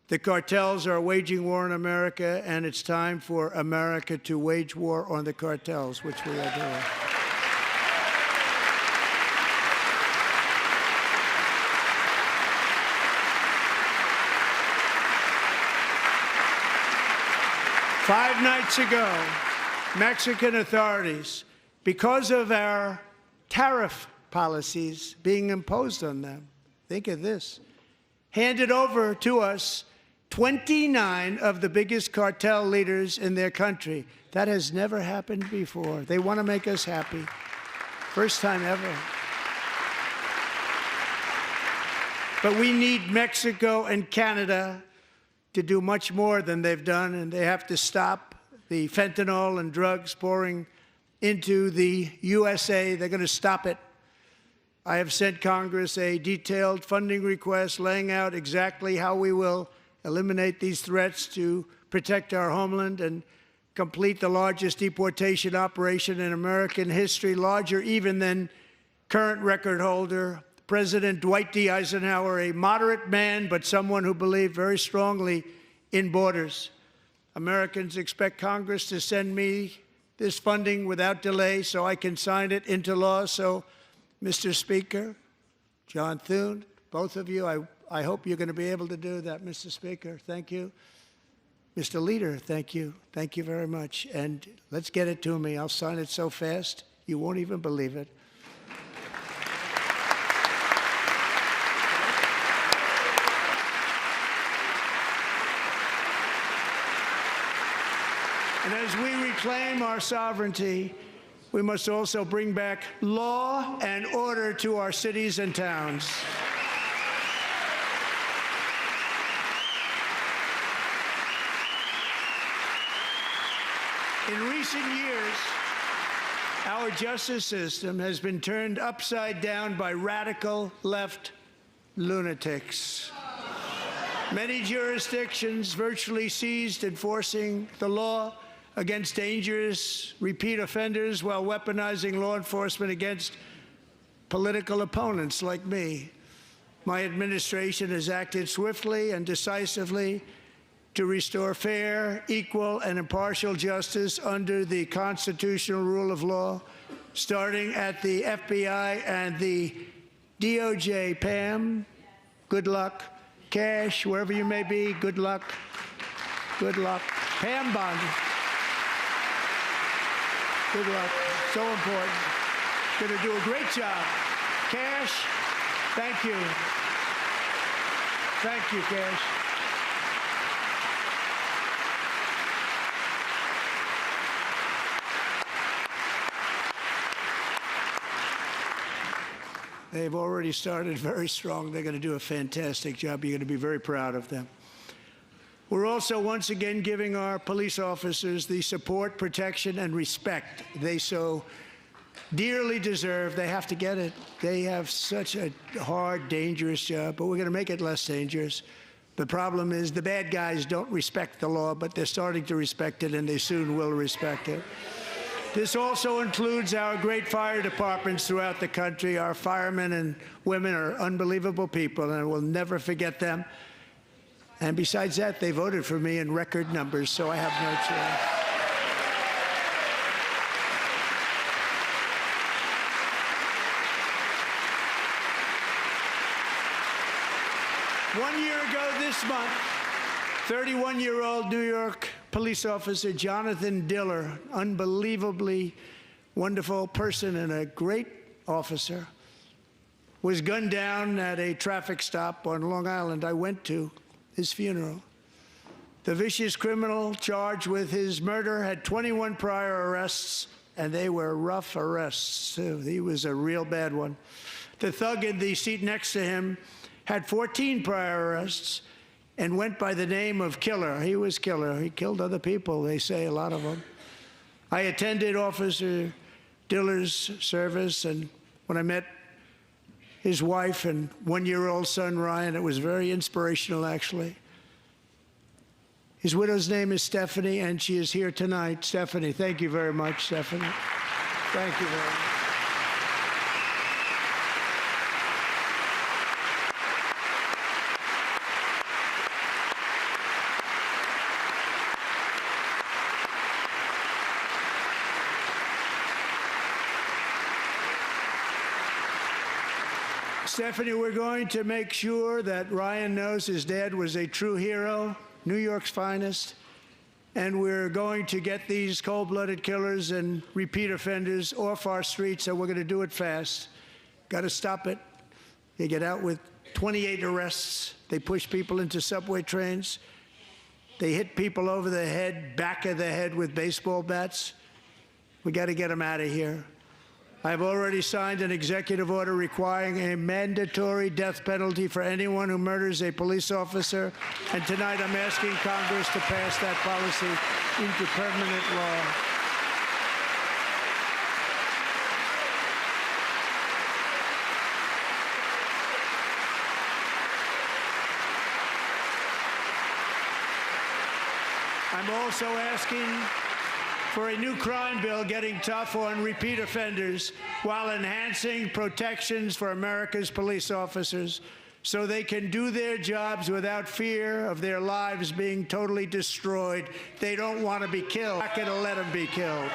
The cartels are waging war on America, and it's time for America to wage war on the cartels, which we are doing. Five nights ago, Mexican authorities, because of our tariff policies being imposed on them, think of this, handed over to us 29 of the biggest cartel leaders in their country. That has never happened before. They want to make us happy. First time ever. But we need Mexico and Canada to do much more than they've done, and they have to stop the fentanyl and drugs pouring into the USA. They're going to stop it. I have sent Congress a detailed funding request laying out exactly how we will eliminate these threats to protect our homeland and complete the largest deportation operation in American history, larger even than current record holder, President Dwight D. Eisenhower, a moderate man, but someone who believed very strongly in borders. Americans expect Congress to send me this funding without delay so I can sign it into law. So, Mr. Speaker, John Thune, both of you, I hope you're going to be able to do that, Mr. Speaker. Thank you. Mr. Leader, thank you. Thank you very much. And let's get it to me. I'll sign it so fast, you won't even believe it. And as we reclaim our sovereignty, we must also bring back law and order to our cities and towns. In recent years, our justice system has been turned upside down by radical left lunatics. Many jurisdictions virtually ceased enforcing the law against dangerous repeat offenders while weaponizing law enforcement against political opponents like me. My administration has acted swiftly and decisively to restore fair, equal, and impartial justice under the constitutional rule of law, starting at the FBI and the DOJ. Pam, good luck. Cash, wherever you may be, good luck. Good luck. Pam Bondi, good luck. So important. Going to do a great job. Cash, thank you. Thank you, Cash. They've already started very strong. They're going to do a fantastic job. You're going to be very proud of them. We're also once again giving our police officers the support, protection, and respect they so dearly deserve. They have to get it. They have such a hard, dangerous job, but we're going to make it less dangerous. The problem is the bad guys don't respect the law, but they're starting to respect it, and they soon will respect it. This also includes our great fire departments throughout the country. Our firemen and women are unbelievable people, and we'll never forget them. And besides that, they voted for me in record numbers, so I have no choice. 1 year ago this month, 31-year-old New York police officer Jonathan Diller, unbelievably wonderful person and a great officer, was gunned down at a traffic stop on Long Island. I went to his funeral. The vicious criminal charged with his murder had 21 prior arrests, and they were rough arrests, too. He was a real bad one. The thug in the seat next to him had 14 prior arrests. and went by the name of Killer. He was Killer. He killed other people, they say, a lot of them. I attended Officer Diller's service, and when I met his wife and one-year-old son, Ryan, it was very inspirational, actually. His widow's name is Stephanie, and she is here tonight. Stephanie, thank you very much, Stephanie. Thank you very much. Stephanie, we're going to make sure that Ryan knows his dad was a true hero, New York's finest, and we're going to get these cold-blooded killers and repeat offenders off our streets, and we're going to do it fast. Got to stop it. They get out with 28 arrests. They push people into subway trains. They hit people over the head, back of the head with baseball bats. We got to get them out of here. I've already signed an executive order requiring a mandatory death penalty for anyone who murders a police officer, and tonight I'm asking Congress to pass that policy into permanent law. I'm also asking for a new crime bill getting tough on repeat offenders while enhancing protections for America's police officers so they can do their jobs without fear of their lives being totally destroyed. They don't want to be killed. We're not going to let them be killed.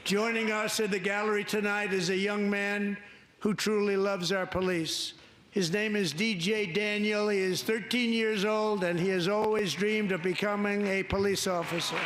Joining us in the gallery tonight is a young man who truly loves our police. His name is DJ Daniel. He is 13 years old, and he has always dreamed of becoming a police officer.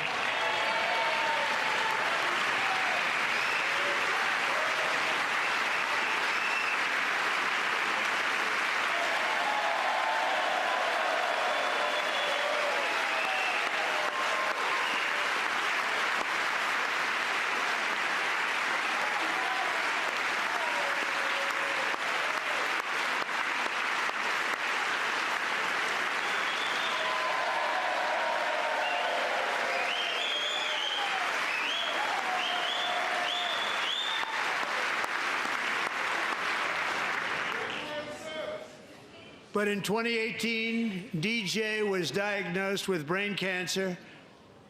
But in 2018, DJ was diagnosed with brain cancer.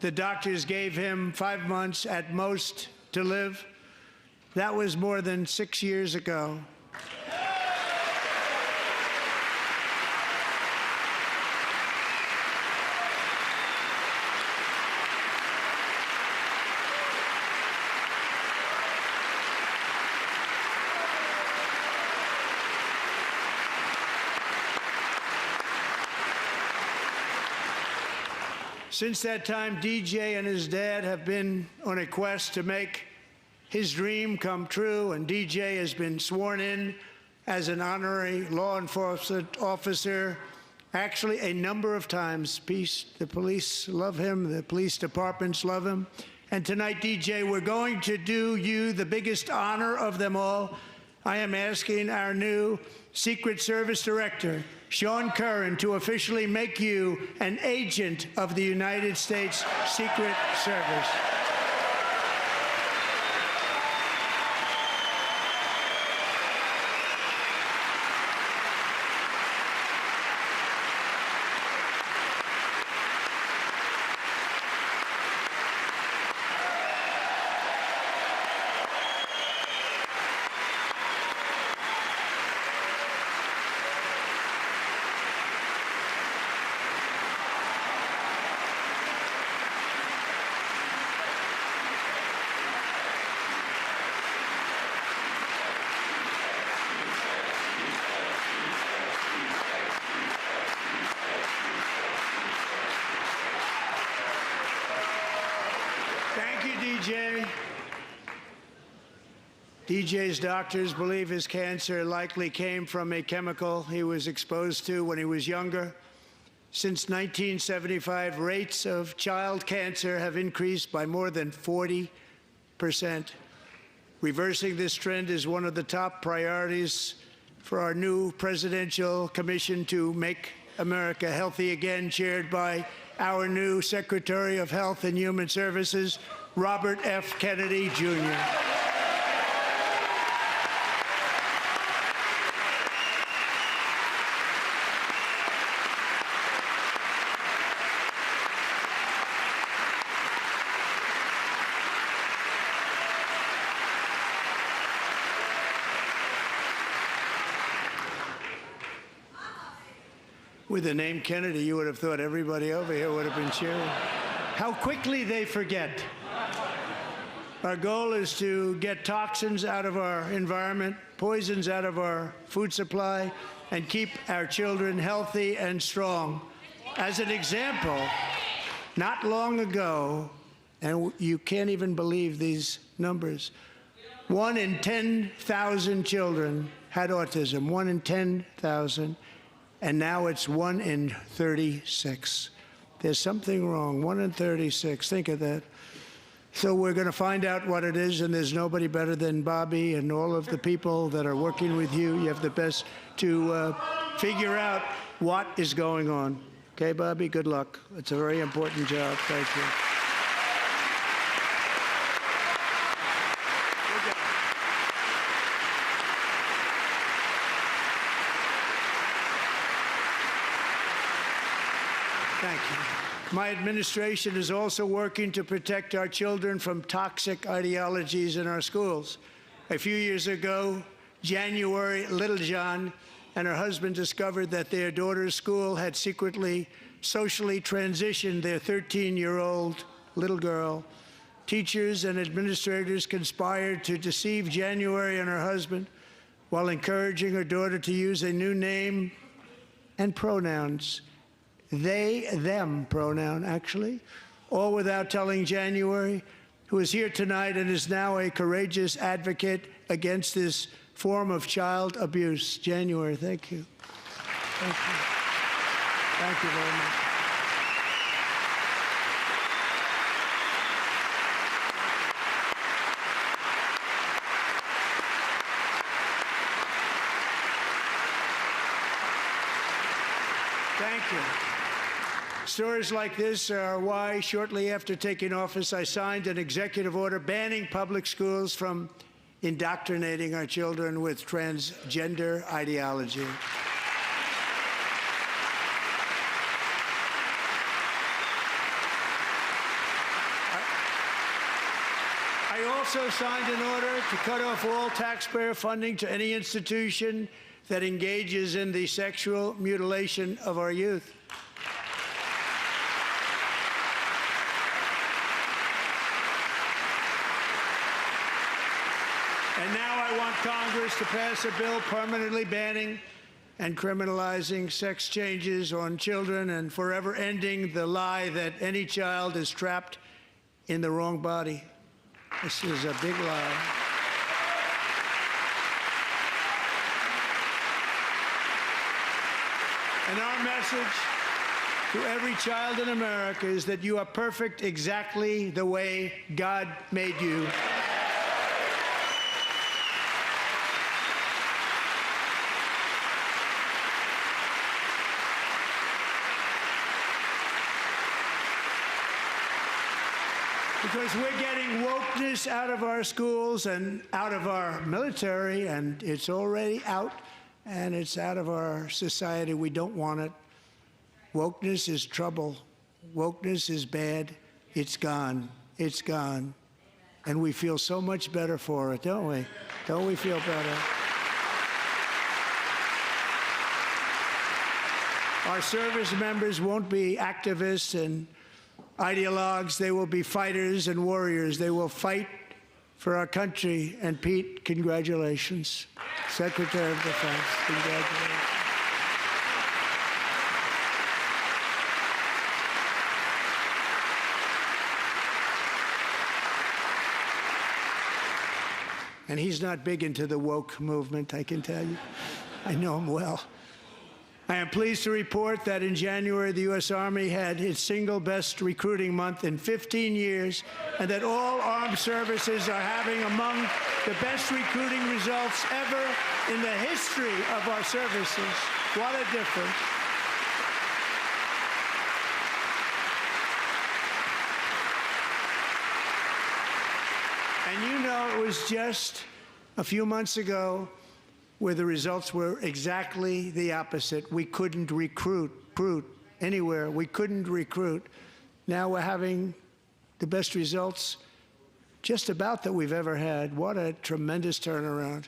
The doctors gave him 5 months at most to live. That was more than 6 years ago. Since that time, DJ and his dad have been on a quest to make his dream come true, and DJ has been sworn in as an honorary law enforcement officer, actually a number of times. The police love him, the police departments love him. And tonight, DJ, we're going to do you the biggest honor of them all. I am asking our new Secret Service Director, Sean Curran, to officially make you an agent of the United States Secret Service. DJ. DJ's doctors believe his cancer likely came from a chemical he was exposed to when he was younger. Since 1975, rates of child cancer have increased by more than 40%. Reversing this trend is one of the top priorities for our new presidential commission to make America healthy again, chaired by our new Secretary of Health and Human Services, Robert F. Kennedy, Jr. With the name Kennedy, you would have thought everybody over here would have been cheering. How quickly they forget. Our goal is to get toxins out of our environment, poisons out of our food supply, and keep our children healthy and strong. As an example, not long ago, and you can't even believe these numbers, 1 in 10,000 children had autism, 1 in 10,000. And now it's 1 in 36. There's something wrong. 1 in 36. Think of that. So we're going to find out what it is, and there's nobody better than Bobby and all of the people that are working with you. You have the best to figure out what is going on. Okay, Bobby? Good luck. It's a very important job. Thank you. Thank you. My administration is also working to protect our children from toxic ideologies in our schools. A few years ago, January Littlejohn and her husband discovered that their daughter's school had secretly socially transitioned their 13-year-old little girl. Teachers and administrators conspired to deceive January and her husband while encouraging her daughter to use a new name and pronouns. They, them pronoun, actually, all without telling January, who is here tonight and is now a courageous advocate against this form of child abuse. January, thank you. Thank you. Thank you very much. Thank you. Stories like this are why, shortly after taking office, I signed an executive order banning public schools from indoctrinating our children with transgender ideology. I also signed an order to cut off all taxpayer funding to any institution that engages in the sexual mutilation of our youth. And now I want Congress to pass a bill permanently banning and criminalizing sex changes on children and forever ending the lie that any child is trapped in the wrong body. This is a big lie. And our message to every child in America is that you are perfect exactly the way God made you. Because we're getting wokeness out of our schools and out of our military, and it's already out, and it's out of our society. We don't want it. Wokeness is trouble. Wokeness is bad. It's gone. It's gone. And we feel so much better for it, don't we? Don't we feel better? Our service members won't be activists and ideologues. They will be fighters and warriors. They will fight for our country. And Pete, congratulations. Secretary of Defense, congratulations. And he's not big into the woke movement, I can tell you. I know him well. I am pleased to report that in January, the U.S. Army had its single best recruiting month in 15 years, and that all armed services are having among the best recruiting results ever in the history of our services. What a difference. And you know, it was just a few months ago where the results were exactly the opposite. We couldn't recruit anywhere. We couldn't recruit. Now we're having the best results just about that we've ever had. What a tremendous turnaround.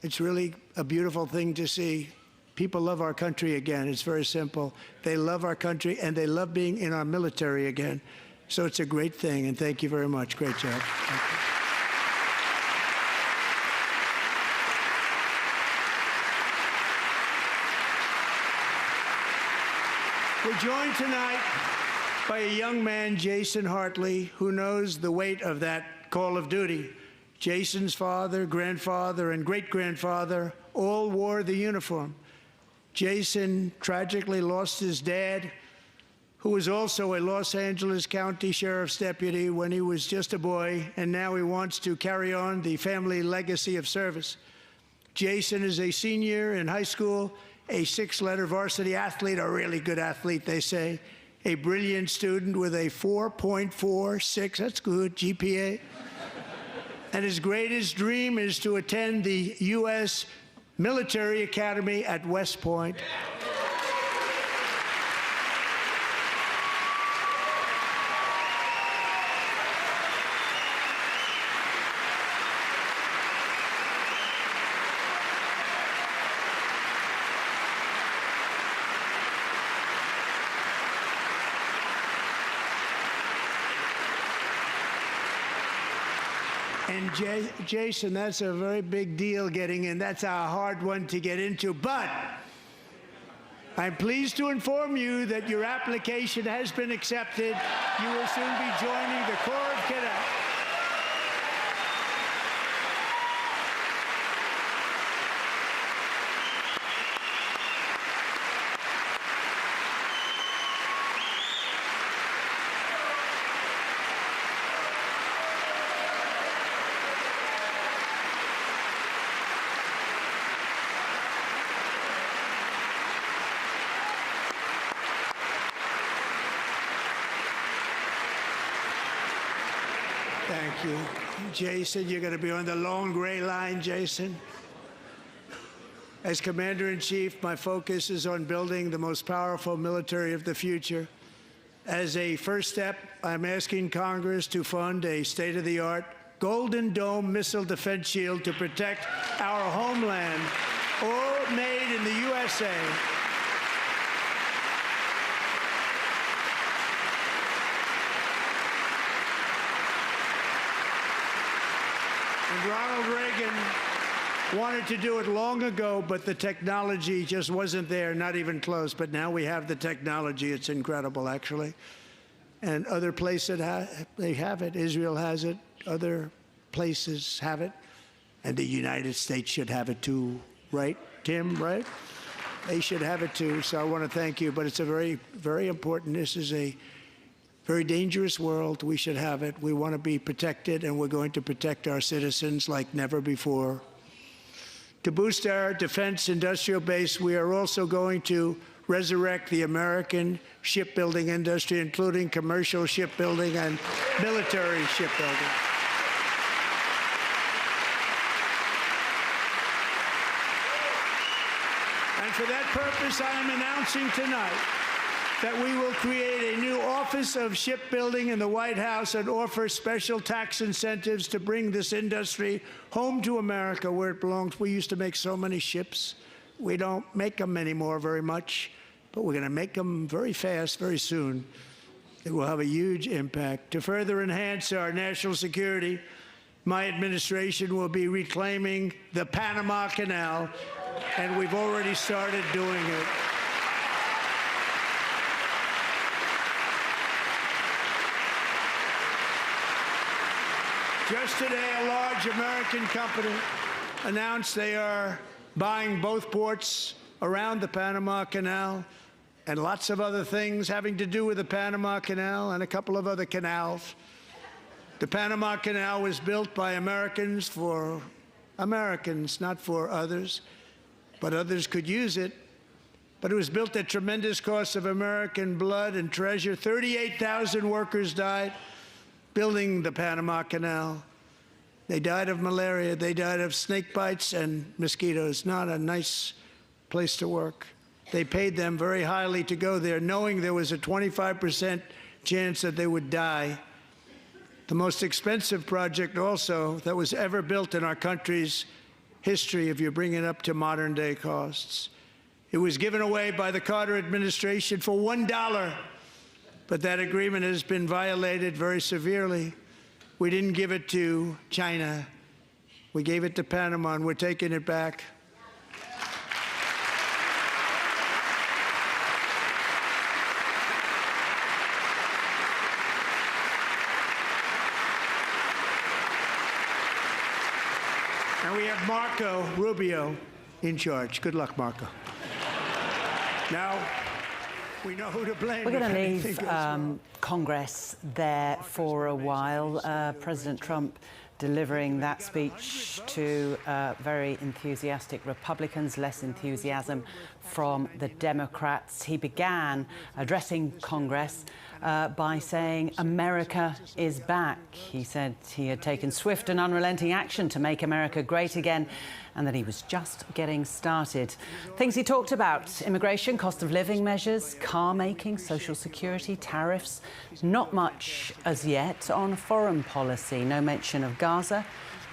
It's really a beautiful thing to see. People love our country again. It's very simple. They love our country, and they love being in our military again. So it's a great thing, and thank you very much. Great job. Thank you. We're joined tonight by a young man, Jason Hartley, who knows the weight of that call of duty. Jason's father, grandfather, and great-grandfather all wore the uniform. Jason tragically lost his dad, who was also a Los Angeles County Sheriff's deputy when he was just a boy, and now he wants to carry on the family legacy of service. Jason is a senior in high school, a six-letter varsity athlete, a really good athlete, they say, a brilliant student with a 4.46, that's good, GPA. And his greatest dream is to attend the U.S. Military Academy at West Point. And Jason, that's a very big deal getting in. That's a hard one to get into. But I'm pleased to inform you that your application has been accepted. You will soon be joining the Corps of Cadets. Thank you. Jason, you're going to be on the long gray line, Jason. As Commander-in-Chief, my focus is on building the most powerful military of the future. As a first step, I'm asking Congress to fund a state-of-the-art Golden Dome missile defense shield to protect our homeland, all made in the USA. And Ronald Reagan wanted to do it long ago, but the technology just wasn't there, not even close. But now we have the technology. It's incredible, actually. And other places, they have it. Israel has it. Other places have it. And the United States should have it too, right, Tim, right? They should have it too. So I want to thank you. But it's a very, very important. This is a very dangerous world. We should have it. We want to be protected, and we're going to protect our citizens like never before. To boost our defense industrial base, we are also going to resurrect the American shipbuilding industry, including commercial shipbuilding and military shipbuilding. And for that purpose, I am announcing tonight that we will create a new Office of Shipbuilding in the White House and offer special tax incentives to bring this industry home to America where it belongs. We used to make so many ships. We don't make them anymore very much, but we're going to make them very fast, very soon. It will have a huge impact. To further enhance our national security, my administration will be reclaiming the Panama Canal, and we've already started doing it. Just today, a large American company announced they are buying both ports around the Panama Canal and lots of other things having to do with the Panama Canal and a couple of other canals. The Panama Canal was built by Americans for Americans, not for others, but others could use it. But it was built at tremendous cost of American blood and treasure. 38,000 workers died building the Panama Canal. They died of malaria. They died of snake bites and mosquitoes. Not a nice place to work. They paid them very highly to go there, knowing there was a 25% chance that they would die. The most expensive project also that was ever built in our country's history, if you bring it up to modern day costs. It was given away by the Carter administration for $1, but that agreement has been violated very severely. We didn't give it to China. We gave it to Panama, and we're taking it back. And we have Marco Rubio in charge. Good luck, Marco. Now, we know who to blame. We're going to leave Congress there for a while. President Trump delivering that speech to very enthusiastic Republicans, less enthusiasm from the Democrats. He began addressing Congress by saying America is back. He said he had taken swift and unrelenting action to make America great again, and that he was just getting started. Things he talked about: immigration, cost of living measures, car making, social security, tariffs. Not much as yet on foreign policy. No mention of Gaza,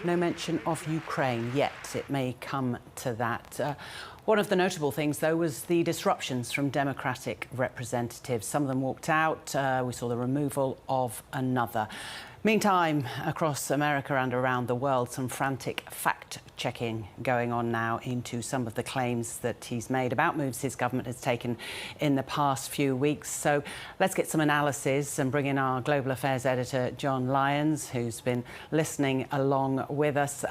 no mention of Ukraine yet. It may come to that. One of the notable things, though, was the disruptions from Democratic representatives. Some of them walked out. We saw the removal of another. Meantime, across America and around the world, some frantic fact-checking going on now into some of the claims that he's made about moves his government has taken in the past few weeks. So let's get some analysis and bring in our global affairs editor, John Lyons, who's been listening along with us.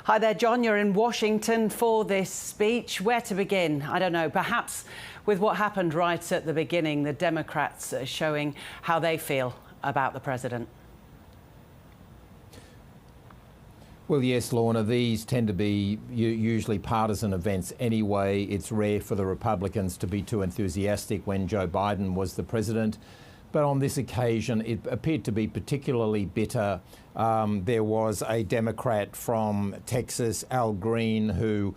Hi there, John. You're in Washington for this speech. Where to begin? I don't know. Perhaps with what happened right at the beginning, the Democrats showing how they feel about the president. Well, yes, Lorna, these tend to be usually partisan events anyway. It's rare for the Republicans to be too enthusiastic when Joe Biden was the president. But on this occasion, it appeared to be particularly bitter. There was a Democrat from Texas, Al Green, who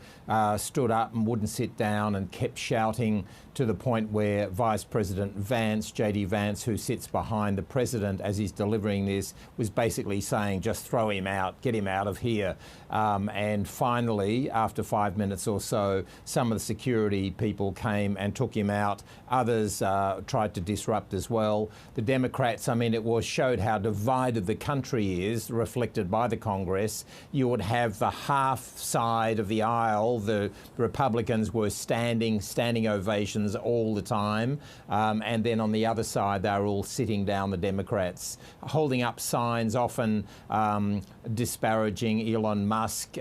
stood up and wouldn't sit down and kept shouting to the point where Vice President Vance, J.D. Vance, who sits behind the president as he's delivering this, was basically saying, just throw him out, get him out of here. And finally, after 5 minutes or so, some of the security people came and took him out. Others tried to disrupt as well. The Democrats, I mean, showed how divided the country is, reflected by the Congress. You would have the half side of the aisle, the Republicans were standing ovations all the time, and then on the other side they were all sitting down, the Democrats, holding up signs, often disparaging Elon Musk,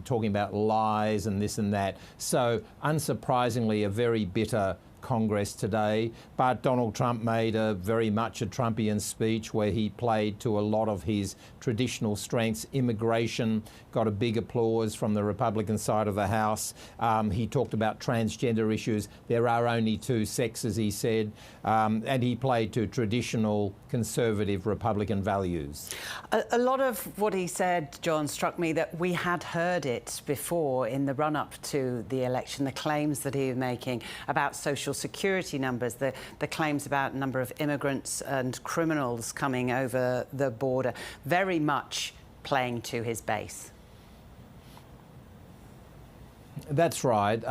talking about lies and this and that. So unsurprisingly, a very bitter Congress today, but Donald Trump made very much a Trumpian speech where he played to a lot of his traditional strengths. Immigration got a big applause from the Republican side of the House. He talked about transgender issues. There are only two sexes, he said, and he played to traditional conservative Republican values. A lot of what he said, John, struck me that we had heard it before in the run-up to the election, the claims that he was making about social security numbers, the claims about a number of immigrants and criminals coming over the border, very much playing to his base. That's right.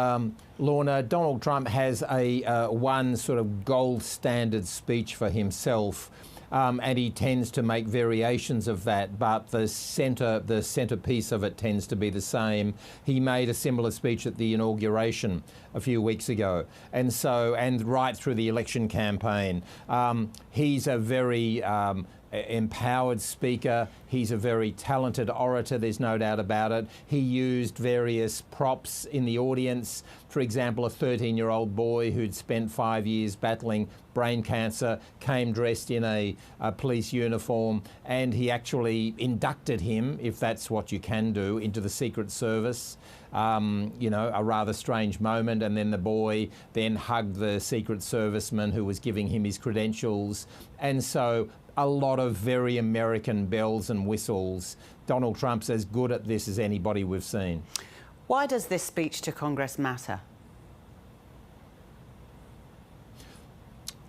Lorna, Donald Trump has a one sort of gold standard speech for himself, and he tends to make variations of that, but the centerpiece of it tends to be the same. He made a similar speech at the inauguration a few weeks ago, and right through the election campaign. He's a very empowered speaker. He's a very talented orator, there's no doubt about it. He used various props in the audience. For example, a 13-year-old boy who'd spent 5 years battling brain cancer came dressed in a police uniform, and he actually inducted him, if that's what you can do, into the Secret Service. You know, a rather strange moment. And then the boy then hugged the Secret Serviceman who was giving him his credentials. And so a lot of very American bells and whistles. Donald Trump's as good at this as anybody we've seen. Why does this speech to Congress matter?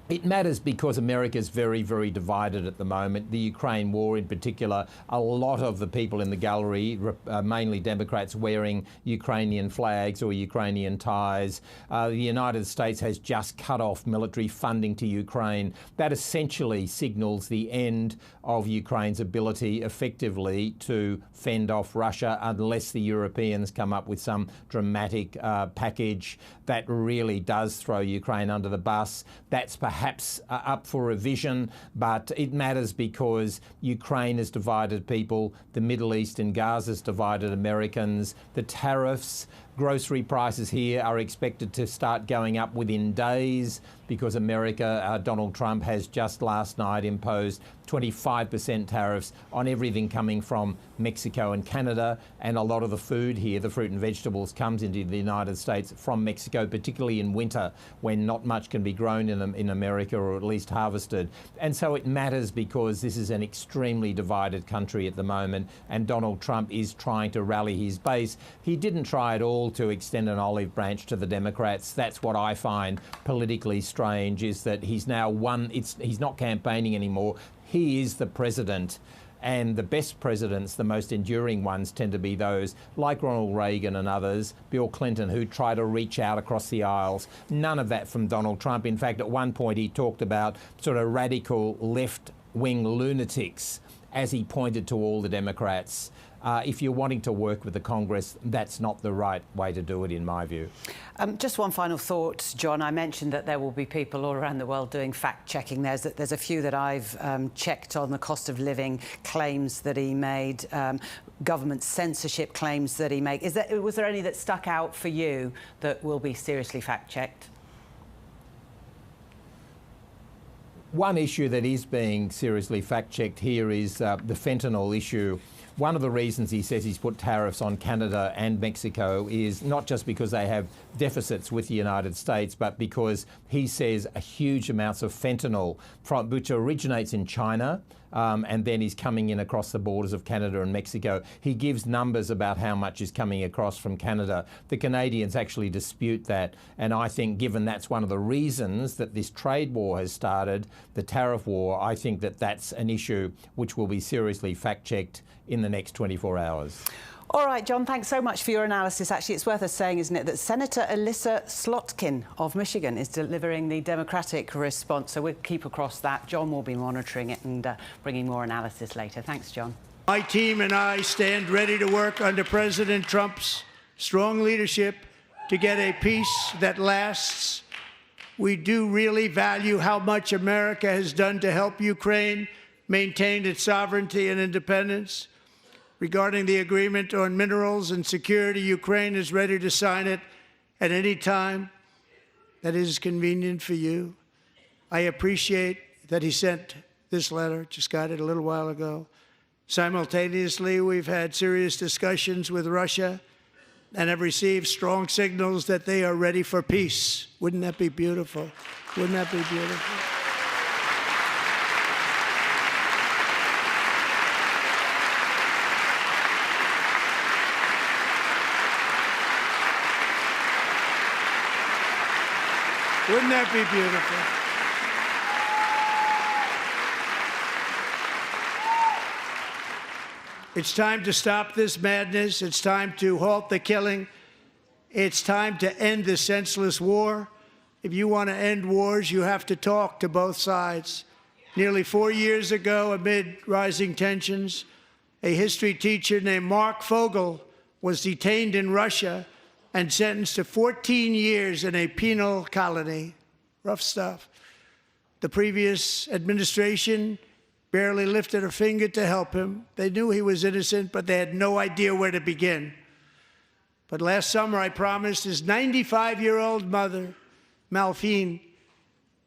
It matters because America's very, very divided at the moment. The Ukraine war in particular, a lot of the people in the gallery, mainly Democrats, wearing Ukrainian flags or Ukrainian ties. The United States has just cut off military funding to Ukraine. That essentially signals the end of Ukraine's ability effectively to fend off Russia unless the Europeans come up with some dramatic package that really does throw Ukraine under the bus. That's perhaps up for revision, but it matters because Ukraine has divided people, the Middle East and Gaza has divided Americans, the tariffs, grocery prices here are expected to start going up within days because America, Donald Trump has just last night imposed 25% tariffs on everything coming from Mexico and Canada, and a lot of the food here, the fruit and vegetables, comes into the United States from Mexico, particularly in winter when not much can be grown in America, or at least harvested. And so it matters because this is an extremely divided country at the moment, and Donald Trump is trying to rally his base. He didn't try at all to extend an olive branch to the Democrats. That's what I find politically strange, is that he's now he's not campaigning anymore. He is the president, and the best presidents, the most enduring ones, tend to be those like Ronald Reagan and others, Bill Clinton, who try to reach out across the aisles. None of that from Donald Trump. In fact, at one point he talked about sort of radical left-wing lunatics as he pointed to all the Democrats. If you're wanting to work with the Congress, that's not the right way to do it, in my view. Just one final thought, John. I mentioned that there will be people all around the world doing fact-checking. There's a few that I've checked on the cost of living claims that he made, government censorship claims that he made. Was there any that stuck out for you that will be seriously fact-checked? One issue that is being seriously fact-checked here is the fentanyl issue. One of the reasons he says he's put tariffs on Canada and Mexico is not just because they have deficits with the United States, but because he says a huge amounts of fentanyl, which originates in China, and then is coming in across the borders of Canada and Mexico. He gives numbers about how much is coming across from Canada. The Canadians actually dispute that, and I think given that's one of the reasons that this trade war has started, the tariff war, I think that that's an issue which will be seriously fact-checked in the next 24 hours. All right, John, thanks so much for your analysis. Actually, it's worth us saying, isn't it, that Senator Elissa Slotkin of Michigan is delivering the Democratic response. So we'll keep across that. John will be monitoring it and bringing more analysis later. Thanks, John. My team and I stand ready to work under President Trump's strong leadership to get a peace that lasts. We do really value how much America has done to help Ukraine maintain its sovereignty and independence. Regarding the agreement on minerals and security, Ukraine is ready to sign it at any time that is convenient for you. I appreciate that he sent this letter, just got it a little while ago. Simultaneously, we've had serious discussions with Russia and have received strong signals that they are ready for peace. Wouldn't that be beautiful? Wouldn't that be beautiful? Wouldn't that be beautiful? It's time to stop this madness. It's time to halt the killing. It's time to end this senseless war. If you want to end wars, you have to talk to both sides. Nearly 4 years ago, amid rising tensions, a history teacher named Mark Fogel was detained in Russia and sentenced to 14 years in a penal colony. Rough stuff. The previous administration barely lifted a finger to help him. They knew he was innocent, but they had no idea where to begin. But last summer, I promised his 95-year-old mother, Malphine,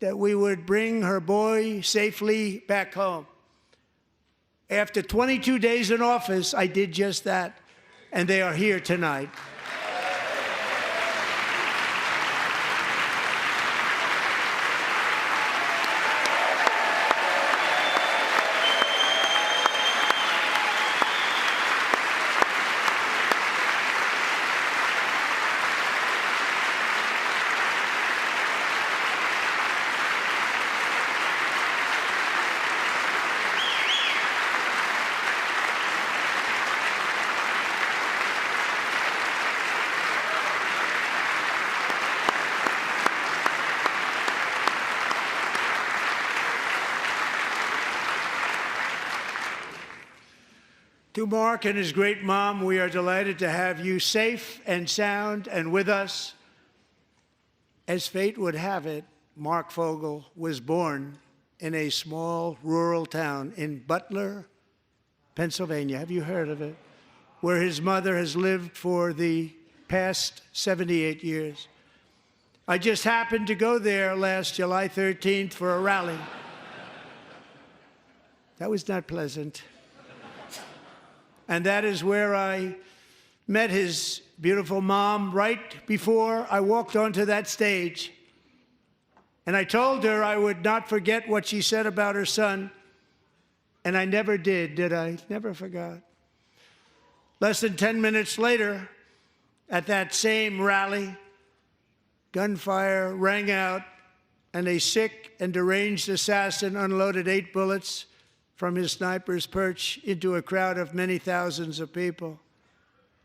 that we would bring her boy safely back home. After 22 days in office, I did just that, and they are here tonight. To Mark and his great mom, we are delighted to have you safe and sound and with us. As fate would have it, Mark Fogel was born in a small rural town in Butler, Pennsylvania. Have you heard of it? Where his mother has lived for the past 78 years. I just happened to go there last July 13th for a rally. That was not pleasant. And that is where I met his beautiful mom right before I walked onto that stage. And I told her I would not forget what she said about her son. And I never did I? Never forgot. Less than 10 minutes later, at that same rally, gunfire rang out, and a sick and deranged assassin unloaded 8 bullets from his sniper's perch into a crowd of many thousands of people.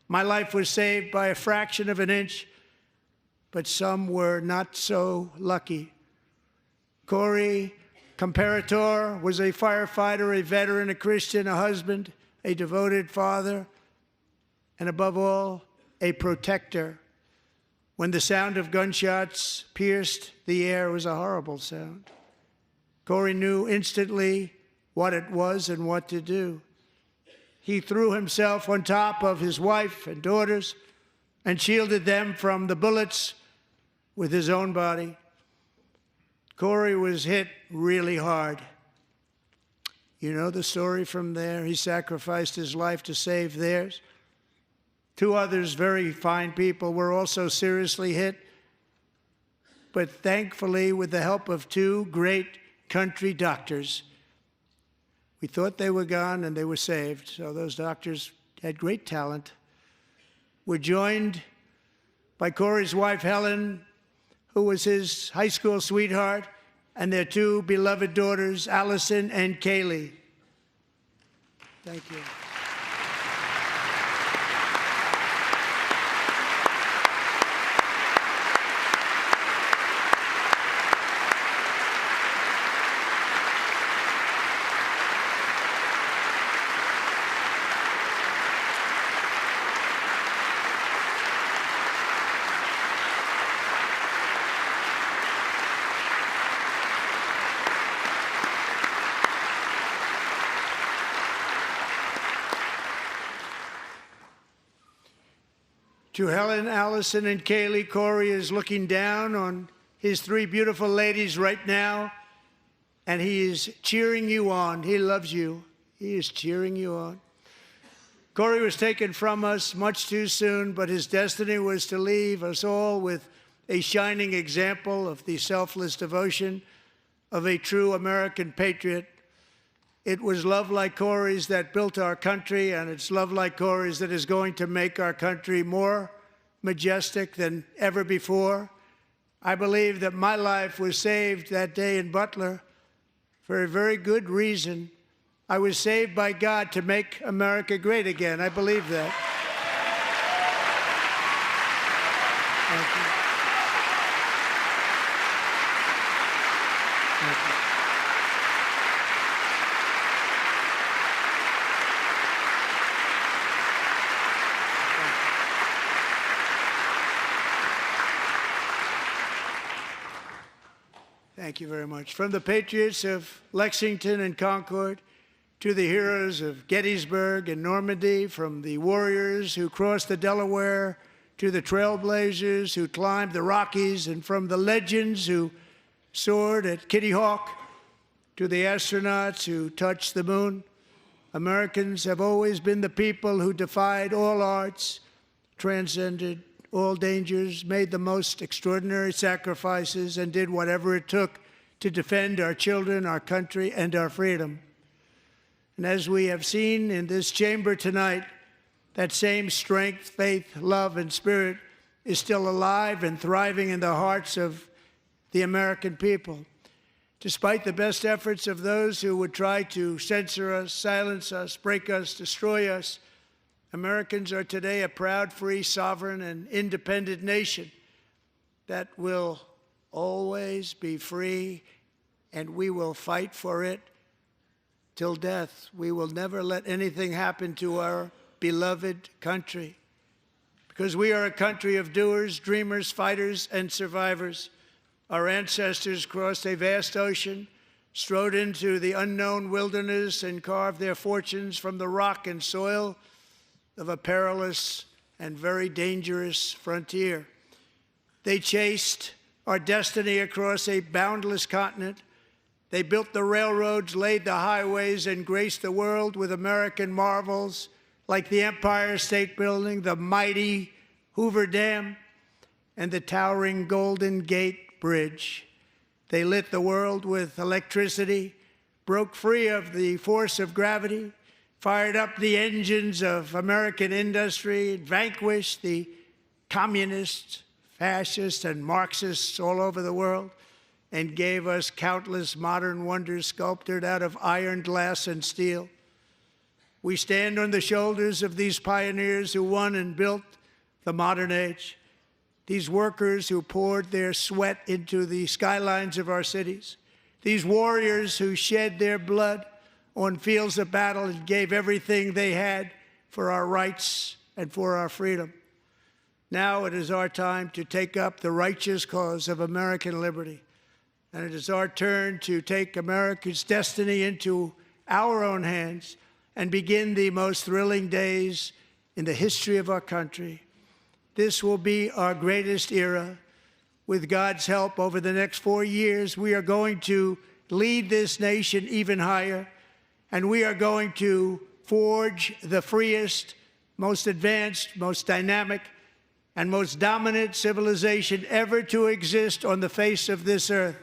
My life was saved by a fraction of an inch, but some were not so lucky. Corey Comparator was a firefighter, a veteran, a Christian, a husband, a devoted father, and above all, a protector. When the sound of gunshots pierced the air, it was a horrible sound. Corey knew instantly what it was and what to do. He threw himself on top of his wife and daughters and shielded them from the bullets with his own body. Corey was hit really hard. You know the story from there. He sacrificed his life to save theirs. 2 others, very fine people, were also seriously hit. But thankfully, with the help of 2 great country doctors, we thought they were gone, and they were saved. So those doctors had great talent. We're joined by Corey's wife, Helen, who was his high school sweetheart, and their 2 beloved daughters, Allison and Kaylee. Thank you. To Helen, Allison, and Kaylee, Corey is looking down on his 3 beautiful ladies right now, and he is cheering you on. He loves you. He is cheering you on. Corey was taken from us much too soon, but his destiny was to leave us all with a shining example of the selfless devotion of a true American patriot. It was love like Corey's that built our country, and it's love like Corey's that is going to make our country more majestic than ever before. I believe that my life was saved that day in Butler for a very good reason. I was saved by God to make America great again. I believe that. Thank you. Thank you. Thank you very much. From the Patriots of Lexington and Concord, to the heroes of Gettysburg and Normandy, from the warriors who crossed the Delaware to the trailblazers who climbed the Rockies, and from the legends who soared at Kitty Hawk to the astronauts who touched the moon. Americans have always been the people who defied all odds, transcended all dangers, made the most extraordinary sacrifices, and did whatever it took to defend our children, our country, and our freedom. And as we have seen in this chamber tonight, that same strength, faith, love, and spirit is still alive and thriving in the hearts of the American people. Despite the best efforts of those who would try to censor us, silence us, break us, destroy us, Americans are today a proud, free, sovereign, and independent nation that will always be free, and we will fight for it till death. We will never let anything happen to our beloved country, because we are a country of doers, dreamers, fighters, and survivors. Our ancestors crossed a vast ocean, strode into the unknown wilderness, and carved their fortunes from the rock and soil of a perilous and very dangerous frontier. They chased our destiny across a boundless continent. They built the railroads, laid the highways, and graced the world with American marvels like the Empire State Building, the mighty Hoover Dam, and the towering Golden Gate Bridge. They lit the world with electricity, broke free of the force of gravity, fired up the engines of American industry, vanquished the communists, fascists, and Marxists all over the world, and gave us countless modern wonders sculptured out of iron, glass, and steel. We stand on the shoulders of these pioneers who won and built the modern age, these workers who poured their sweat into the skylines of our cities, these warriors who shed their blood on fields of battle and gave everything they had for our rights and for our freedom. Now it is our time to take up the righteous cause of American liberty. And it is our turn to take America's destiny into our own hands and begin the most thrilling days in the history of our country. This will be our greatest era. With God's help, over the next 4 years, we are going to lead this nation even higher, and we are going to forge the freest, most advanced, most dynamic, and most dominant civilization ever to exist on the face of this earth.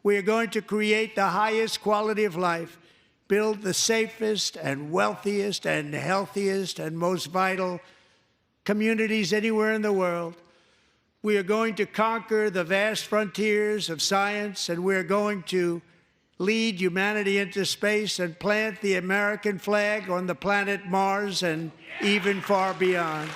We are going to create the highest quality of life, build the safest and wealthiest and healthiest and most vital communities anywhere in the world. We are going to conquer the vast frontiers of science, and we're going to lead humanity into space and plant the American flag on the planet Mars and even far beyond.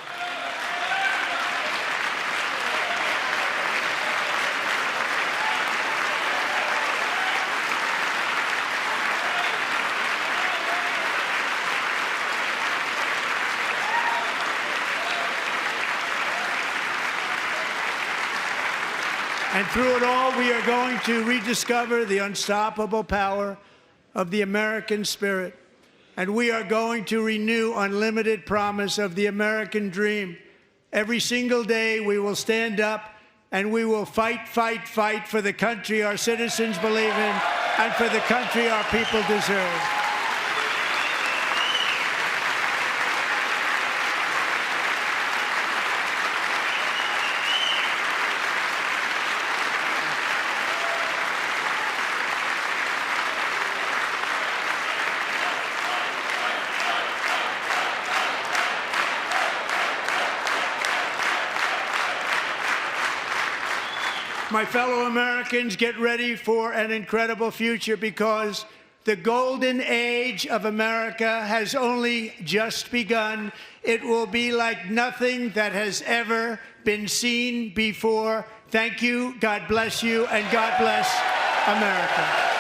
And through it all, we are going to rediscover the unstoppable power of the American spirit. And we are going to renew unlimited promise of the American dream. Every single day, we will stand up and we will fight, fight, fight for the country our citizens believe in and for the country our people deserve. My fellow Americans, get ready for an incredible future, because the golden age of America has only just begun. It will be like nothing that has ever been seen before. Thank you, God bless you, and God bless America.